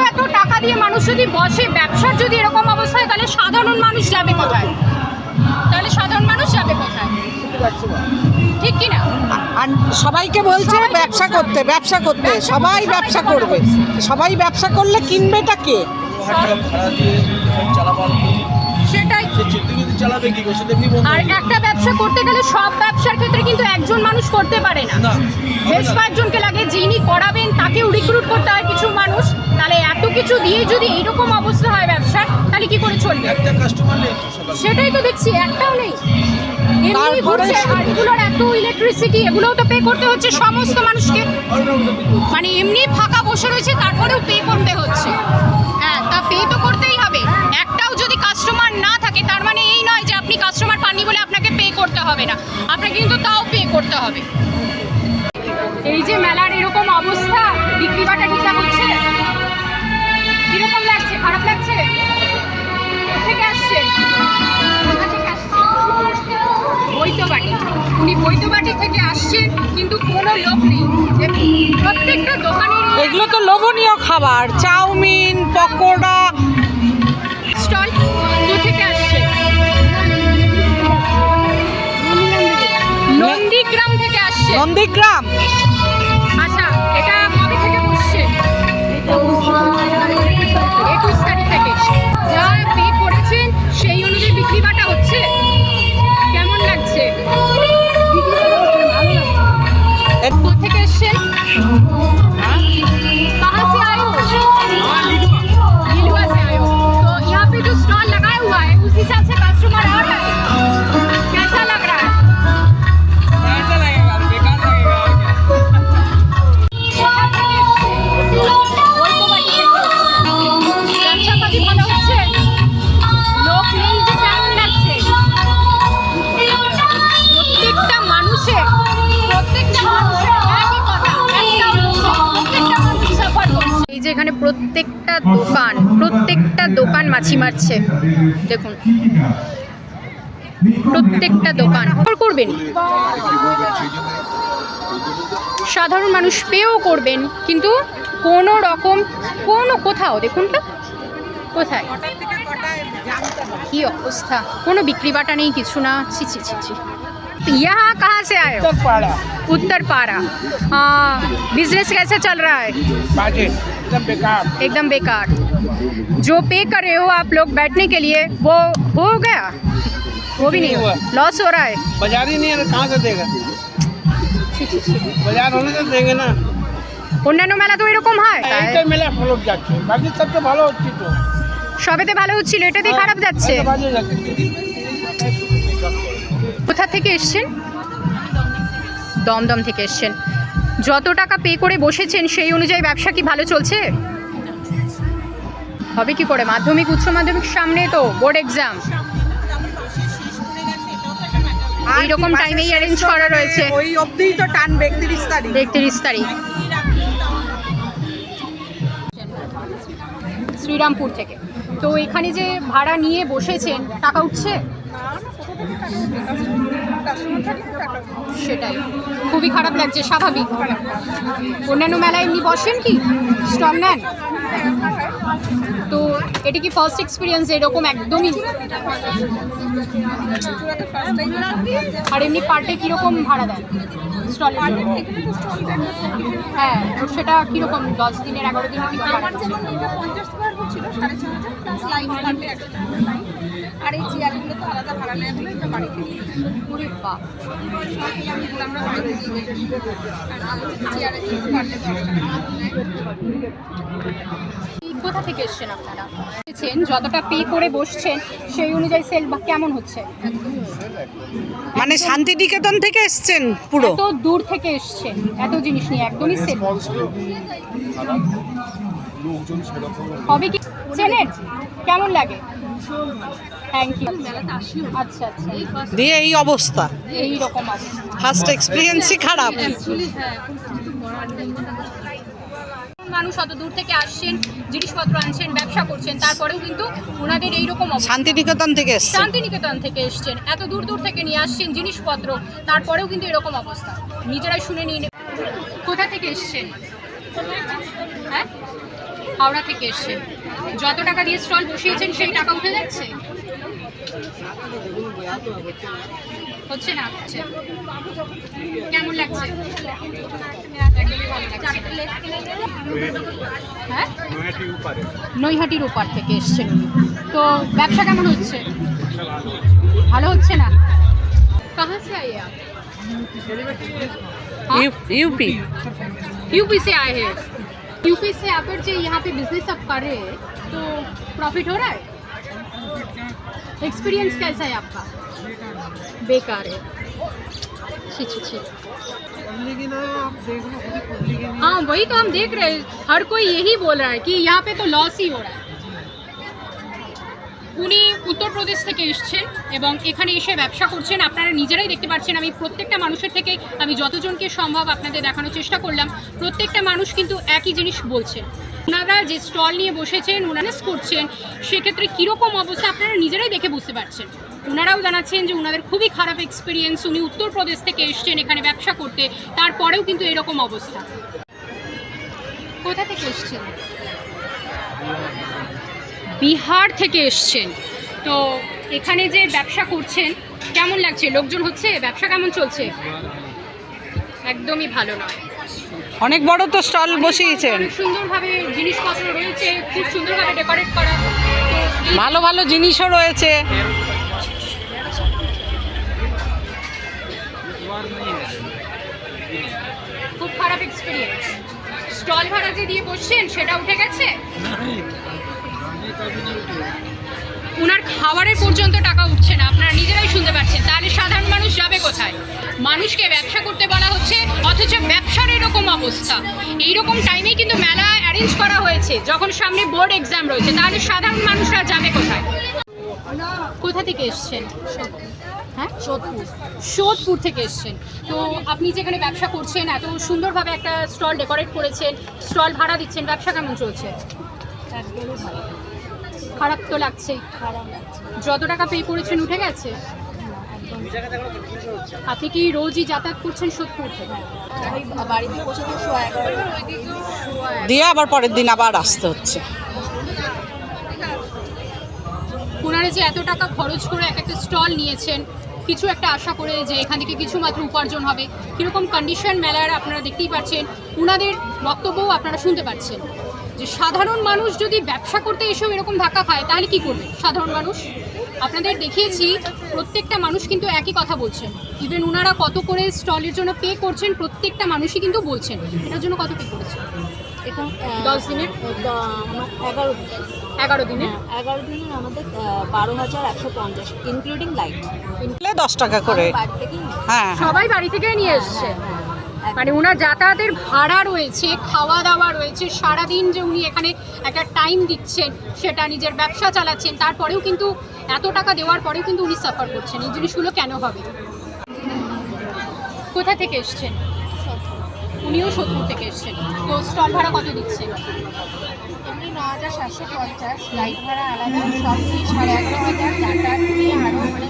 Speaker 1: এত টাকা দিয়ে মানুষ যদি বসে, ব্যবসার যদি এরকম অবস্থা হয়, তাহলে সাধারণ মানুষ যাবে কোথায়? ঠিক কি না?
Speaker 4: আর সবাইকে বলছে ব্যবসা করতে, সবাই ব্যবসা করবে। সবাই ব্যবসা করলে কিনবেটা কে?
Speaker 1: সেটাই।
Speaker 7: চালাবে কি করে? সেটা
Speaker 1: আর একটা ব্যবসা করতে গেলে সব ব্যবসার ক্ষেত্রে কিন্তু একজন মানুষ করতে পারে না, বেশ কয়েকজনকে লাগে। যিনি করাবেন তাকেও রিক্রুট করতে হয় কিছু মানুষ। তাহলে এত কিছু দিয়ে যদি এইরকম অবস্থা হয় ব্যবসার, তাহলে কি করে চলবে?
Speaker 7: একটা কাস্টমার নেই।
Speaker 1: সেটাই তো দেখছি, একটাও নেই। এমনি ঘুরছে, আর এগুলোর এত ইলেকট্রিসিটি, এগুলোও তো পে করতে হচ্ছে সমস্ত মানুষকে। মানে এমনি ফাঁকা বসে রয়েছে, তারপরেও পে করতে হচ্ছে। হ্যাঁ, তা পে তো করতেই হবে। একটাও যদি কাস্টমার না থাকে, তার মানে এই নয় যে আপনি কাস্টমার পাননি বলে আপনাকে পে করতে হবে না, আপনাকে কিন্তু তাও পে করতে হবে। এই যে মেলার এরকম অবস্থা, বিক্রি বাটা ঠিকঠাক হচ্ছে? কিরকম লাগছে? খারাপ লাগছে? থেকে আসছে বৈদ্যবাটি। উনি বৈদ্যবাটি থেকে আসছেন, কিন্তু কোনো লোক নেই। প্রত্যেকটা দোকানে
Speaker 4: এগুলো তো লোভনীয় খাবার, চাউমিন, পকোড়া।
Speaker 1: স্টল থেকে আসছে? নন্দীগ্রাম থেকে আসছে।
Speaker 4: নন্দীগ্রাম?
Speaker 1: আচ্ছা, এটা কবে থেকে বসছে? 21 তারিখ থেকে। যা পে করেছেন সেই অনুযায়ী বিক্রি বাটা হচ্ছে? কেমন লাগছে? থেকে এসছেন? कहाँ से आए हो? लिलुआ से आए हो। तो यहाँ पे जो स्टॉल लगाया हुआ है, उस हिसाब से कस्टमर आ रहा है? कैसा लग रहा है?
Speaker 5: ऐसा लगेगा, बेकार लगेगा।
Speaker 1: ব্যবসাপাতি ভালো হচ্ছে? লোক নেই যে কেমন লাগছে? প্রত্যেকটা মানুষের একই কথা, প্রত্যেকটা মানুষ সাফার করছে। এই যে এখানে প্রত্যেকটা দোকান মাছি মারছে, দেখুন। প্রত্যেকটা দোকান করবেন, সাধারণ মানুষ পেয়েও করবেন, কিন্তু কোনো রকম কোথাও দেখুন তো কোথায় কি অবস্থা, কোনো বিক্রি বাটা নেই, কিছু না। ছি ছি ছি ছি। यहाँ कहाँ से आए हो? उत्तरपाड़ा। बिजनेस कैसा चल रहा है?
Speaker 7: एकदम बेकार।
Speaker 1: एकदम बेकार। जो पे कर रहे हो आप लोग बैठने के लिए, वो हो गया? वो भी नहीं हुआ, लॉस हो रहा है।
Speaker 7: बाजार ही नहीं है, कहाँ से देगा?
Speaker 1: ছি ছি ছি।
Speaker 7: बाजार होने से देंगे ना।
Speaker 1: অন্যান্য মেলা তো এরকম হয়,
Speaker 7: এইটা মেলা ফলক যাচ্ছে, বাকি সব তো ভালো হচ্ছে তো।
Speaker 1: সবেতে ভালো হচ্ছিল, এটাতেই খারাপ যাচ্ছে।
Speaker 7: এটা বাজে যাচ্ছে।
Speaker 1: কোথা থেকে এসছেন? দমদম থেকে এসছেন। যত টাকা পে করে বসেছেন সেই অনুযায়ী ব্যবসা কি ভালো চলছে? হবে কি করে? মাধ্যমিক উচ্চ মাধ্যমিক সামনে তো বোর্ড এক্সাম, এইরকম টাইমেই অ্যারেঞ্জ করা রয়েছে।
Speaker 4: ওই অবধিই তো টানবে
Speaker 1: 31 তারিখ। শ্রীরামপুর থেকে। তো এখানে যে ভাড়া নিয়ে বসেছেন, টাকা উঠছে? সেটাই খুবই খারাপ লাগছে, স্বাভাবিক। অন্যান্য মেলায় এমনি বসেন কি, স্টল নেন? তো এটি কি ফার্স্ট এক্সপিরিয়েন্স এরকম? একদমই। আর এমনি পার ডে কীরকম ভাড়া দেন স্টলের জন্য? হ্যাঁ, তো সেটা কীরকম 10 দিনের 11 দিনের কি ভাড়া?
Speaker 2: আর এই চেয়ারগুলো তো আলাদা ভাড়া নেওয়া হলে এটা বাড়িতে নিয়ে
Speaker 1: ওরে বাপ।
Speaker 2: আমরা বাড়িতে নিয়ে যাই। আর চেয়ারে পারলে
Speaker 1: কোথা থেকে এসছেন আপনারা? এসেছেন, যতটা পে করে বসছেন সেই অনুযায়ী সেল কেমন হচ্ছে?
Speaker 4: মানে শান্তিনিকেতন থেকে এসছেন পুরো?
Speaker 1: এত দূর থেকে এসছেন, এত জিনিস নিয়ে একদমই সেল হবে কি? চেনেন? কেমন লাগে? Thank you. আচ্ছা আচ্ছা,
Speaker 4: দিয়ে এই অবস্থা,
Speaker 1: এইরকম আছে।
Speaker 4: ফার্স্ট এক্সপিরিয়েন্সই খারাপ।
Speaker 1: মানুষ অত দূর থেকে আসছেন, জিনিসপত্র আনছেন, ব্যবসা করছেন, তারপরেও কিন্তু ওনাদের এইরকম অবস্থা।
Speaker 4: শান্তিনিকেতন থেকে এসছেন?
Speaker 1: শান্তিনিকেতন থেকে এসছেন, এত দূর দূর থেকে নিয়ে আসছেন জিনিসপত্র, তারপরেও কিন্তু এরকম অবস্থা। নিজেরাই শুনে নিন। কোথা থেকে এসছেন? হ্যাঁ, হাওড়া থেকে এসছেন। যত টাকা দিয়ে স্টল বসিয়েছেন সেই টাকা উঠে যাচ্ছে? হচ্ছে না? হচ্ছে। কেমন লাগছে? একদমই ভালো লাগছে। হ্যাঁ, নৈহাটির ওপার থেকে এসছেন। তো ব্যবসা কেমন হচ্ছে? ভালো হচ্ছে না? কাহা সে আয়ে আপ?
Speaker 4: यूपी।
Speaker 1: यूपी से आए हैं। यूपी से आकर जो यहाँ पे बिजनेस आप कर रहे हैं, तो प्रॉफिट हो रहा है? एक्सपीरियंस कैसा है आपका? बेकार है। छी छी छी। हाँ, वही तो हम देख रहे हैं, हर कोई यही बोल रहा है कि यहाँ पे तो लॉस ही हो रहा है। উনি উত্তরপ্রদেশ থেকে এসছেন এবং এখানে এসে ব্যবসা করছেন। আপনারা নিজেরাই দেখতে পাচ্ছেন, আমি প্রত্যেকটা মানুষের থেকে আমি যতজনকে সম্ভব আপনাদের দেখানোর চেষ্টা করলাম। প্রত্যেকটা মানুষ কিন্তু একই জিনিস বলছেন। ওনারা যে স্টল নিয়ে বসেছেন, ওনারা করছেন, সেক্ষেত্রে কীরকম অবস্থা আপনারা নিজেরাই দেখে বুঝতে পারছেন। ওনারাও জানাচ্ছেন যে ওনাদের খুবই খারাপ এক্সপিরিয়েন্স। উনি উত্তরপ্রদেশ থেকে এসছেন এখানে ব্যবসা করতে, তারপরেও কিন্তু এরকম অবস্থা। কোথা থেকে এসছেন? বিহার থেকে এসছেন। তো এখানে যে ব্যবসা করছেন কেমন লাগছে? লোকজন হচ্ছে? ব্যবসা কেমন চলছে? একদমই ভালো নয়।
Speaker 4: অনেক বড় তো স্টল বসিয়েছেন,
Speaker 1: অনেক সুন্দরভাবে জিনিসপত্র রয়েছে, খুব সুন্দরভাবে ডেকোরেট করা,
Speaker 4: ভালো ভালো জিনিসও রয়েছে।
Speaker 1: খুব খারাপ এক্সপিরিয়েন্স। স্টল ভাড়া যে দিয়ে বসছেন সেটা উঠে গেছে? ওনার খাবারের পর্যন্ত টাকা উঠছে না, আপনারা নিজেরাই শুনতে পাচ্ছেন। তাহলে সাধারণ মানুষ যাবে কোথায়? মানুষকে ব্যবসা করতে বলা হচ্ছে, অথচ ব্যবসার এরকম অবস্থা। এইরকম টাইমেই কিন্তু মেলা অ্যারেঞ্জ করা হয়েছে, যখন সামনে বোর্ড এক্সাম রয়েছে। তাহলে সাধারণ মানুষরা যাবে কোথায়? কোথা থেকে এসছেন? হ্যাঁ, সোদপুর থেকে এসছেন। তো আপনি যেখানে ব্যবসা করছেন, এত সুন্দরভাবে একটা স্টল ডেকোরেট করেছেন, স্টল ভাড়া দিচ্ছেন, ব্যবসা কেমন চলছে? খারাপ তো লাগছেই। যত টাকা পে করেছেন উঠে গেছে? একদম। আপনি কি রোজই যাতায়াত করছেন সোদপুর থেকে?
Speaker 2: ওই বাড়িতে পৌঁছাতে 11:30।
Speaker 4: দিয়ে আবার পরের দিন আবার আসতে হচ্ছে।
Speaker 1: ওনারা যে এত টাকা খরচ করে এক একটা স্টল নিয়েছেন, কিছু একটা আশা করে যে এখান থেকে কিছু মাত্র উপার্জন হবে, কীরকম কন্ডিশন মেলার আপনারা দেখতেই পাচ্ছেন, ওনাদের বক্তব্যও আপনারা শুনতে পাচ্ছেন যে সাধারণ মানুষ যদি ব্যবসা করতে এসেও এরকম ধাক্কা খায় তাহলে কি করবে সাধারণ মানুষ? আপনাদের দেখিয়েছি প্রত্যেকটা মানুষ কিন্তু একই কথা বলছেন। ইভেন ওনারা কত করে স্টলের জন্য পে করছেন প্রত্যেকটা মানুষই কিন্তু বলছেন। এটার জন্য কত পে করেছেন?
Speaker 2: এখন
Speaker 1: 10 দিনের
Speaker 2: 11 দিন।
Speaker 1: 11 দিনের
Speaker 2: 11 দিনের আমাদের 12,150 ইনক্লুডিং লাইট।
Speaker 4: 10 টাকা করে।
Speaker 2: বাড়ি থেকেই
Speaker 4: হ্যাঁ,
Speaker 1: সবাই বাড়ি থেকে নিয়ে এসছে। মানে ওনার যাতায়াতের ভাড়া রয়েছে, খাওয়া দাওয়া রয়েছে, সারাদিন যে উনি এখানে একটা টাইম দিচ্ছেন, সেটা নিজের ব্যবসা চালাচ্ছেন, তারপরেও কিন্তু এত টাকা দেওয়ার পরেও কিন্তু উনি সাফার করছেন। এই জিনিসগুলো কেন হবে? কোথা থেকে এসছেন? উনিও সোদপুর থেকে এসছেন। তো স্টল ভাড়া কত দিচ্ছে?
Speaker 2: এমনি 9,750, লাইট ভাড়া আলাদা, সব নিয়ে 11,500, যাতায়াত নিয়ে আরও মানে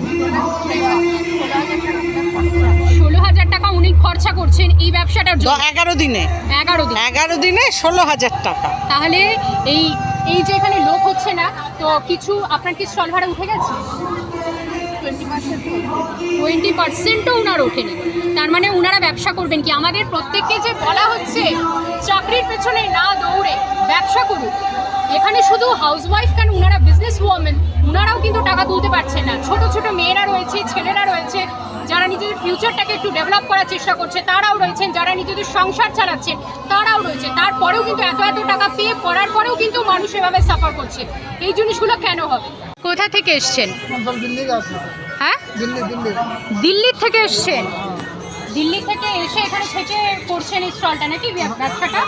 Speaker 1: 16,000 টাকা উনি খরচা করছেন এই ব্যবসাটার জন্য।
Speaker 4: 11 দিনে
Speaker 1: 11
Speaker 4: দিনে 16,000 টাকা।
Speaker 1: তাহলে এই যে এখানে লোক হচ্ছে না, তো কিছু আপনার কি স্টল ভাড়া উঠে গেছে? 20%ও ওনার ওঠেনি। তার মানে ওনারা ব্যবসা করবেন কি? আমাদের প্রত্যেককে যে বলা হচ্ছে চাকরির পেছনে না দৌড়ে ব্যবসা করুন, এখানে শুধু হাউসওয়াইফ কেন, ওনারা বিজনেস ওয়ামেন, ওনারাও কিন্তু টাকা তুলতে পারছেন না। ছোট ছোট মেয়েরা রয়েছে, ছেলেরা রয়েছে, যারা নিজেদের ফিউচারটাকে একটু ডেভেলপ করার চেষ্টা করছে তারাও রয়েছেন, যারা নিজেদের সংসার চালাচ্ছেন তারাও রয়েছে। তারপরেও কিন্তু এত টাকা পে করার পরেও কিন্তু মানুষ এভাবে সাফার করছে। এই জিনিসগুলো কেন হবে? কোথা থেকে এসছেন? হ্যাঁ, দিল্লি থেকে এসছেন। দিল্লি থেকে এসে এখানে থেকে করছেন এই স্টলটা নাকি ব্যবসাটা?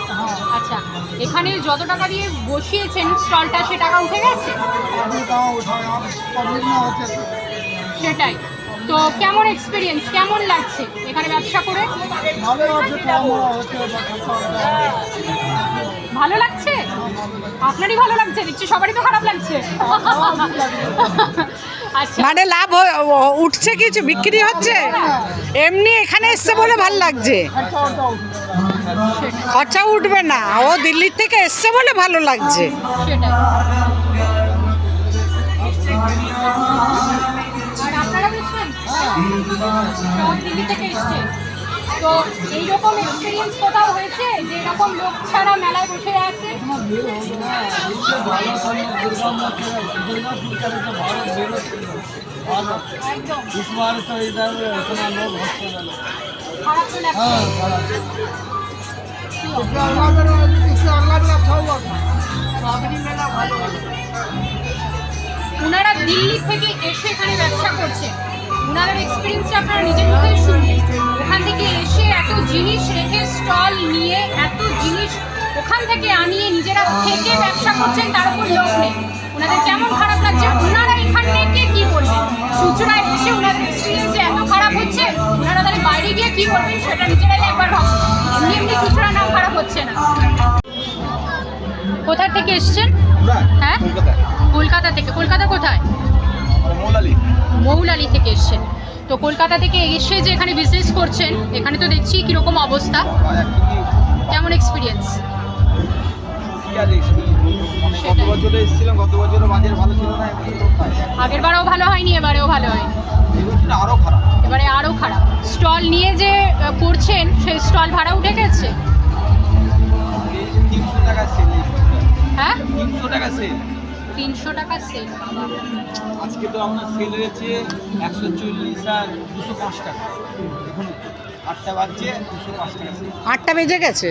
Speaker 1: আচ্ছা, এখানে যত টাকা দিয়ে বসিয়েছেন স্টলটা সে টাকা উঠে গেছে? সেটাই তো। কেমন এক্সপিরিয়েন্স, কেমন লাগছে এখানে ব্যবসা করে? ভালো লাগছে? আপনারই ভালো লাগছে দেখছি, সবারই তো খারাপ লাগছে। আচ্ছা,
Speaker 4: মানে লাভ উঠছে, কিছু বিক্রি হচ্ছে? এমনি এখানে এসছে বলে ভালো লাগছে, খরচা উঠবে না। ও দিল্লির থেকে এসছে বলে ভালো লাগছে।
Speaker 1: সেটাই। আর আপনারা বুঝছেন সব দিল্লি থেকে এসছে, তো এইরকম এক্সপিরিয়েন্স কোথাও হয়েছে যে এরকম লোক ছাড়া মেলায় বসে আছে? একদম খারাপ তো লাগছে। ওনারা দিল্লি থেকে এসে এখানে ব্যবসা করছে, ওনাদের এক্সপিরিয়েন্সটা আপনারা নিজের মুখে শুনলেন। ওখান থেকে এসে এত জিনিস রেখে স্টল নিয়ে এত জিনিস ওখান থেকে আনিয়ে নিজেরা থেকে ব্যবসা করছেন, তার উপর লোক নেই। ওনাদের কেমন খারাপ লাগছে? ওনারা এখান থেকে কী বলবেন? চুচুড়ায় এসে ওনাদের এক্সপিরিয়েন্স এত খারাপ হচ্ছে, ওনারা তাহলে বাইরে গিয়ে কী করবেন সেটা নিজেরাই একবার ভাবুন। এমনি এমনি চুচুড়ার নাম খারাপ হচ্ছে না। কোথা থেকে এসছেন? হ্যাঁ, কলকাতা থেকে। কলকাতা কোথায়? মৌলালি থেকে এসছেন। তো কলকাতা থেকে এসে যে এখানে বিজনেস করছেন, এখানে তো দেখছি কীরকম অবস্থা, কেমন এক্সপিরিয়েন্স? আগের বারেও ভালো হয়নি, এবারেও ভালো হয়নি, এবারে আরও খারাপ। স্টল নিয়ে যে করছেন সেই স্টল ভাড়া উঠে গেছে? হ্যাঁ, 300 টাকা সেল।
Speaker 5: আজকে তো আমরা সেল হয়েছে 140 আর 205 টাকা। এখন 8টা বাজছে, 205 টাকা সেল।
Speaker 4: 8টা বেজে গেছে,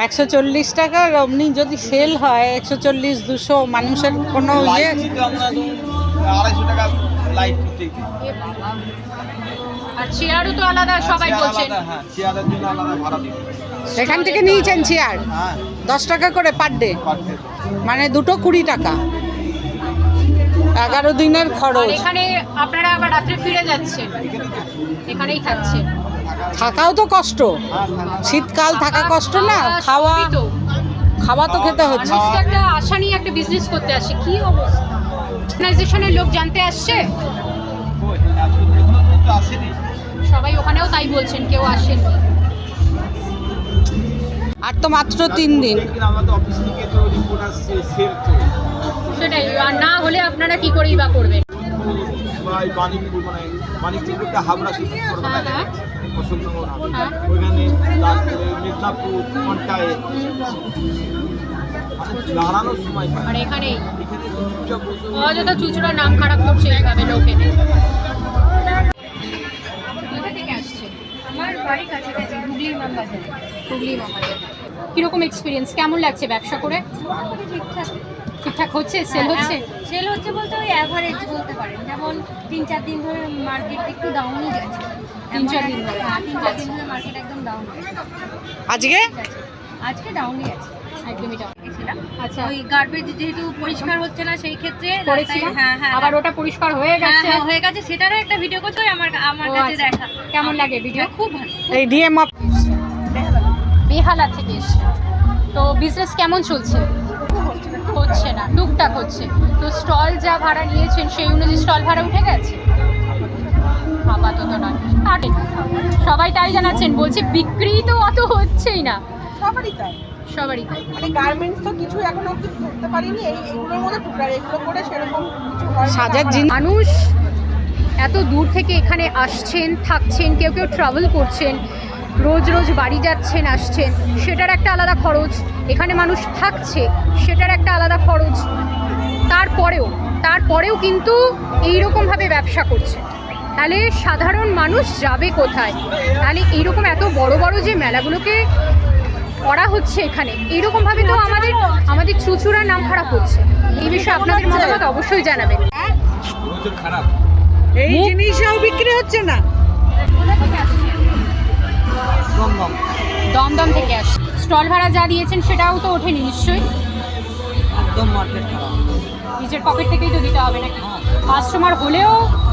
Speaker 4: 140 টাকা। অমনি যদি সেল হয় 140-200, মানুষের কোনো ইয়ে?
Speaker 5: আমরা 250 টাকা লাইট করতে।
Speaker 1: আর চেয়ারও তো আলাদা, সবাই বলছেন।
Speaker 5: হ্যাঁ, চেয়ারের জন্য আলাদা ভাড়া দিই।
Speaker 4: এখান থেকে নিয়েছেন চেয়ার?
Speaker 5: হ্যাঁ,
Speaker 4: 10 টাকা করে পার ডে, মানে দুটো 20 টাকা। 11 দিনের
Speaker 1: আর
Speaker 4: খরচ।
Speaker 1: এখানে আপনারা আবার রাত্রে ফিরে যাচ্ছেন, এখানেই থাকছেন।
Speaker 4: থাকাও তো কষ্ট, শীতকাল থাকা কষ্ট না, খাওয়া
Speaker 1: সবই তো।
Speaker 4: খাওয়া তো খেতে হচ্ছে।
Speaker 1: মানুষ তো একটা আশা নিয়ে একটা বিজনেস করতে আসে, কি অবস্থা? অর্গানাইজেশনের লোক জানতে আসছে?
Speaker 5: তো আসেনি।
Speaker 1: সবাই ওখানেও তাই বলছেন, কেউ আসেননি।
Speaker 4: আর তো মাত্র 3 দিন।
Speaker 5: কিন্তু আমাদের অফিস থেকে তো রিপোর্ট আসছে সেল করে
Speaker 1: সেটাই, আর না হলে আপনারা কি করেই বা করবেন?
Speaker 5: বা এই বাণিকপুর মানে বাণিকপুর বলতে হাবড়া
Speaker 1: হ্যাঁ, হ্যাঁ।
Speaker 5: অশোকনগর
Speaker 1: হ্যাঁ।
Speaker 5: ওইখানে, তারপরে মেদিনীপুর ঘন্টায় মানে দাঁড়ানোর সময় পায় না।
Speaker 1: আর এখানেই
Speaker 5: এখানে তো চুপচাপ বসে
Speaker 1: অযথা চুচুড়ার নাম খারাপ করছে এইভাবে লোকে। কোথা থেকে আসছে?
Speaker 9: আমার বাড়ি কাছাকাছি হুগলি ইমামবাজার।
Speaker 1: হুগলি মামাদের। কিরকম এক্সপিরিয়েন্স, কেমন লাগছে ব্যবসা করে?
Speaker 9: মোটামুটি ঠিকঠাক
Speaker 1: ঠিকঠাক হচ্ছে, সেল হচ্ছে?
Speaker 9: সেল হচ্ছে বলতে ওই অ্যাভারেজ বলতে পারেন, যেমন 3-4 দিন ধরে মার্কেট একটু ডাউনই গেছে।
Speaker 1: 3-4 দিন ধরে?
Speaker 9: হ্যাঁ, 3-4 দিন ধরে মার্কেট একদম ডাউন গেছে।
Speaker 4: আজকে
Speaker 9: আজকে ডাউনই গেছে।
Speaker 1: একদমই ডাউন।
Speaker 9: গেছিলাম
Speaker 1: আচ্ছা,
Speaker 9: ওই গার্বেজ যেহেতু পরিষ্কার হচ্ছে না সেই ক্ষেত্রে
Speaker 1: করেছিলাম।
Speaker 9: হ্যাঁ হ্যাঁ
Speaker 1: আবার ওটা পরিষ্কার হয়ে
Speaker 9: হ্যাঁ
Speaker 1: গেছে।
Speaker 9: হ্যাঁ হয়ে গেছে, সেটারও একটা ভিডিও করছো আমার
Speaker 1: ও
Speaker 9: কাছে
Speaker 1: আচ্ছা।
Speaker 9: দেখা।
Speaker 1: কেমন লাগে ভিডিও?
Speaker 9: হ্যাঁ, খুব ভালো।
Speaker 4: এই ডিএম
Speaker 1: বেহালা থেকে এসছে। তো বিজনেস কেমন চলছে? হচ্ছে না, টুকটাক হচ্ছে। তো স্টল যা ভাড়া নিয়েছেন সেই অনুযায়ী স্টল ভাড়া উঠে গেছে? আপাতত নয়। আর সবাই তাই জানাচ্ছেন, বলছে বিক্রি তো অত হচ্ছেই না।
Speaker 3: সবারই তাই,
Speaker 1: সবারই তাই।
Speaker 3: মানে গার্মেন্টস তো কিছু এখনো অব্দি করতে পারিনি, এইগুলোর মধ্যে টুকটাক এগুলো করে সেরকম কিছু হয় না।
Speaker 4: সাজার জিনিস।
Speaker 1: মানুষ এত দূর থেকে এখানে আসছেন, থাকছেন, কেউ কেউ ট্রাভেল করছেন, রোজ রোজ বাড়ি যাচ্ছেন আসছেন, সেটার একটা আলাদা খরচ। এখানে মানুষ থাকছে, সেটার একটা আলাদা খরচ। তারপরেও কিন্তু এইরকমভাবে ব্যবসা করছে। তাহলে সাধারণ মানুষ যাবে কোথায়? তাহলে এইরকম এত বড় বড় যে মেলাগুলোকে করা হচ্ছে এখানে, এইরকমভাবে তো আমাদের চুচুড়ার নাম খারাপ হচ্ছে। এই বিষয়ে আপনাদের মতামত অবশ্যই জানাবেন।
Speaker 5: প্রচুর খারাপ।
Speaker 4: এই জিনিসও বিক্রি হচ্ছে না।
Speaker 5: দমদম
Speaker 1: দমদম থেকে আসছে। স্টল ভাড়া যা দিয়েছেন সেটাও তো ওঠেনি নিশ্চয়ই?
Speaker 5: একদম মার্কেট খারাপ।
Speaker 1: নিজের পকেট থেকেই তো দিতে হবে নাকি? কাস্টমার হলেও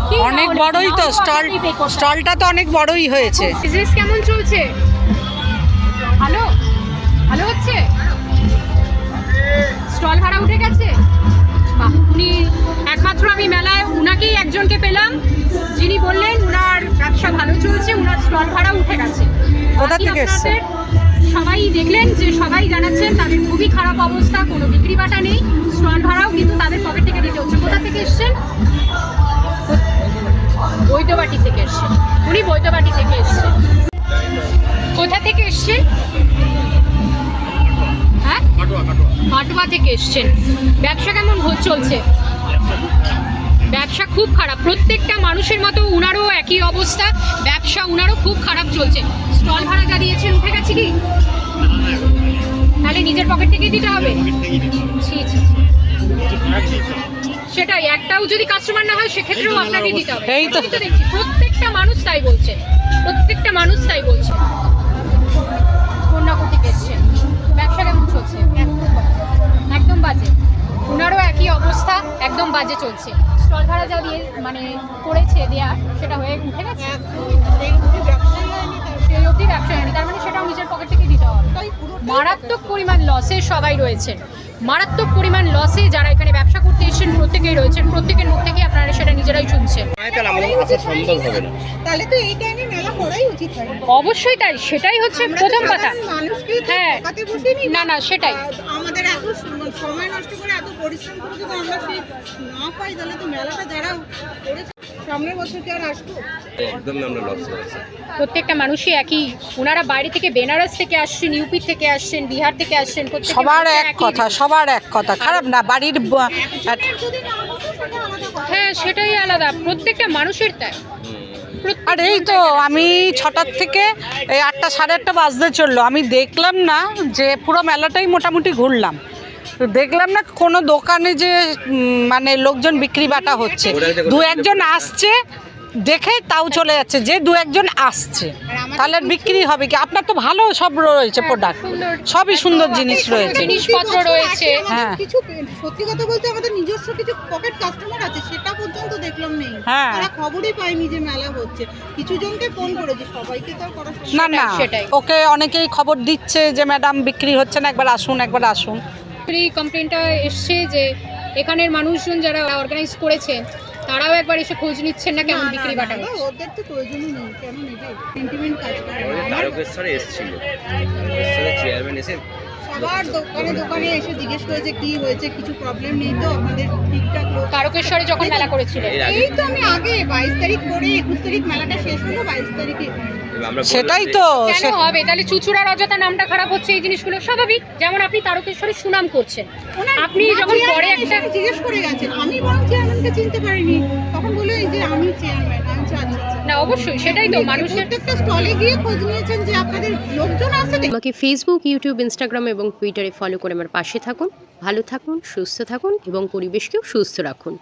Speaker 1: কি না
Speaker 4: অনেক
Speaker 1: হলেও
Speaker 4: বড়ই তো
Speaker 1: তাও
Speaker 4: স্টল,
Speaker 1: আপনাকেই pay করতে হবে।
Speaker 4: স্টলটা তো অনেক বড়ই হয়েছে।
Speaker 1: বিজনেস কেমন চলছে? ভালো ভালো হচ্ছে? স্টল ভাড়া উঠে গেছে? বাহ, উনি একমাত্র আমি মেলায় উনাকেই একজনকে পেলাম যিনি বললেন উনার ব্যবসা ভালো চলছে, উনার স্টল ভাড়া উঠে গেছে।
Speaker 4: কোথা
Speaker 1: বাকি
Speaker 4: থেকে এসছে?
Speaker 1: আপনাদের সবাই দেখলেন যে সবাই জানাচ্ছেন তাদের খুবই খারাপ অবস্থা, কোনো বিক্রি বাটা নেই, স্টল ভাড়াও কিন্তু তাদের পকেট থেকে দিতে হচ্ছে। কোথা থেকে এসছেন? বৈদ্যবাটি থেকে এসছেন। উনি বৈদ্যবাটি থেকে এসছেন। কোথা থেকে এসছেন? হ্যাঁ, কাটোয়া থেকে এসছেন। ব্যবসা কেমন চলছে? ব্যবসা খুব খারাপ। প্রত্যেকটা মানুষের মতো উনারও একই অবস্থা, ব্যবসা উনারও খুব খারাপ চলছে। স্টল ভাড়া যা দিয়েছেন উঠে গেছে কি? তাহলে নিজের পকেট থেকেই দিতে হবে? ছি ছি ছি। সেটাই, একটাও যদি কাস্টমার না হয় সেক্ষেত্রেও আপনাকে দিতে হবে।
Speaker 4: এই তো।
Speaker 1: আমি তো দেখছি প্রত্যেকটা মানুষ তাই বলছে, প্রত্যেকটা মানুষ তাই বলছে। কন্যাকুমারী থেকে এসছেন। ব্যবসা কেমন চলছে? একদম বাজে। ওনারও একই অবস্থা, একদম বাজে চলছে। স্টল ভাড়া যা দিয়ে মানে করেছে দেয়া সেটা হয়ে উঠে গেছে? সেই অবধি ব্যবসা হয়নি, তার মানে সেটাও নিজের পকেট থেকে দিতে হবে। মারাত্মক পরিমাণ লসে সবাই রয়েছেন, মারাত্মক পরিমাণ লসে যারা এখানে ব্যবসা করতে এসেছেন প্রত্যেকেই রয়েছেন। প্রত্যেকের মুখ থেকে আপনারা সেটা নিজেরাই শুনছেন।
Speaker 3: তাহলে তো এই টাইমে মেলা করাই উচিত হয়।
Speaker 1: অবশ্যই তাই, সেটাই হচ্ছে প্রথম কথা।
Speaker 3: মানুষকে
Speaker 1: হ্যাঁ,
Speaker 3: ঠকাতে বসিনি
Speaker 1: না না সেটাই।
Speaker 3: আমাদের এত সময় নষ্ট করে এত পরিশ্রম করে যদি আমরা সেই না পাই তাহলে তো মেলাটা যারা করেছে সামনের বছর কি আর আসবো?
Speaker 6: একদম আমরা লস হয়েছে।
Speaker 1: প্রত্যেকটা মানুষই একই। ওনারা বাইরে থেকে বেনারস থেকে আসছেন, ইউপি থেকে আসছেন, বিহার থেকে আসছেন, প্রত্যেকটা
Speaker 4: সবার
Speaker 1: মানুষের
Speaker 4: এক
Speaker 1: একই
Speaker 4: কথা, সবার এক কথা। খারাপ না বাড়ির
Speaker 3: যদি না হতো সেটা আলাদা কথা।
Speaker 1: হ্যাঁ সেটাই আলাদা, প্রত্যেকটা মানুষের তাই।
Speaker 4: আর এই তো আমি 6টার থেকে এই 8টা 8:30 বাজতে চললো, আমি দেখলাম না যে পুরো মেলাটাই মোটামুটি ঘুরলাম, তো দেখলাম না কোনো দোকানে যে মানে লোকজন বিক্রি বাটা হচ্ছে। দু একজন আসছে দেখে তাও চলে যাচ্ছে, যে দু একজন আসছে তাহলে বিক্রি হবে কি? আপনার তো ভালো সব রয়েছে প্রোডাক্ট, সবই সুন্দর জিনিস রয়েছে।
Speaker 1: জিনিসপত্র রয়েছে।
Speaker 4: হ্যাঁ।
Speaker 3: কিছু সত্যি কথা বলতে আমাদের নিজস্ব কিছু পকেট কাস্টমার আছে, সেটা পর্যন্ত দেখলাম নেই।
Speaker 4: হ্যাঁ।
Speaker 3: তারা খবরই পায়নি যে মেলা হচ্ছে। কিছু জনকে ফোন করেছে, সবাইকে তো আর করা সম্ভব
Speaker 4: না না,
Speaker 1: সেটাই।
Speaker 4: ওকে অনেকেই খবর দিচ্ছে যে ম্যাডাম বিক্রি হচ্ছে না, একবার আসুন একবার আসুন।
Speaker 1: এই কমপ্লেনটা এসছে যে এখানের মানুষজন যারা অর্গানাইজ করেছেন তারাও একবার এসে খোঁজ নিচ্ছেন না কেমন বিক্রি বাটা হচ্ছে?
Speaker 3: ওদের তো প্রয়োজনই নেই, কেন নেবে? সেন্টিমেন্ট কাজ করে না।
Speaker 6: আমাদের তারকেশ্বরে এসেছিল, তারকেশ্বরে চেয়ারম্যান এসে
Speaker 3: সবার দোকানে এসে জিজ্ঞেস করেছে কি হয়েছে, কিছু প্রবলেম নেই তো আপনাদের ঠিকঠাক লোক।
Speaker 1: তারকেশ্বরে যখন মেলা করেছিলেন
Speaker 6: এর আগে
Speaker 3: এই তো আমি আগে 22 তারিখ করে 21 তারিখ মেলাটা শেষ হলো, 22 তারিখে।
Speaker 6: এবার আমরা বললাম
Speaker 4: সেটাই
Speaker 6: যে-
Speaker 4: তো
Speaker 1: কেন হবে তাহলে চুচুড়ার অযথা নামটা খারাপ হচ্ছে? এই জিনিসগুলো স্বাভাবিক, যেমন আপনি তারকেশ্বরের সুনাম করছেন, আপনি যখন পরে একটা
Speaker 3: জিজ্ঞেস করে গেছেন, আমি বরং চেয়ারম্যানকে চিনতে পারিনি, তখন বলে এই যে আমি চেয়ারম্যান। আচ্ছা আচ্ছা আচ্ছা।
Speaker 1: না অবশ্যই সেটাই তো মানুষের।
Speaker 3: প্রত্যেকটা স্টলে গিয়ে খোঁজ নিয়েছেন যে আপনাদের লোকজন আছে।
Speaker 10: আমাকে ফেসবুক, ইউটিউব, ইনস্টাগ্রাম এবং টুইটারে ফলো করে আমার পাশে থাকুন। ভালো থাকুন, সুস্থ থাকুন এবং পরিবেশকেও সুস্থ রাখুন।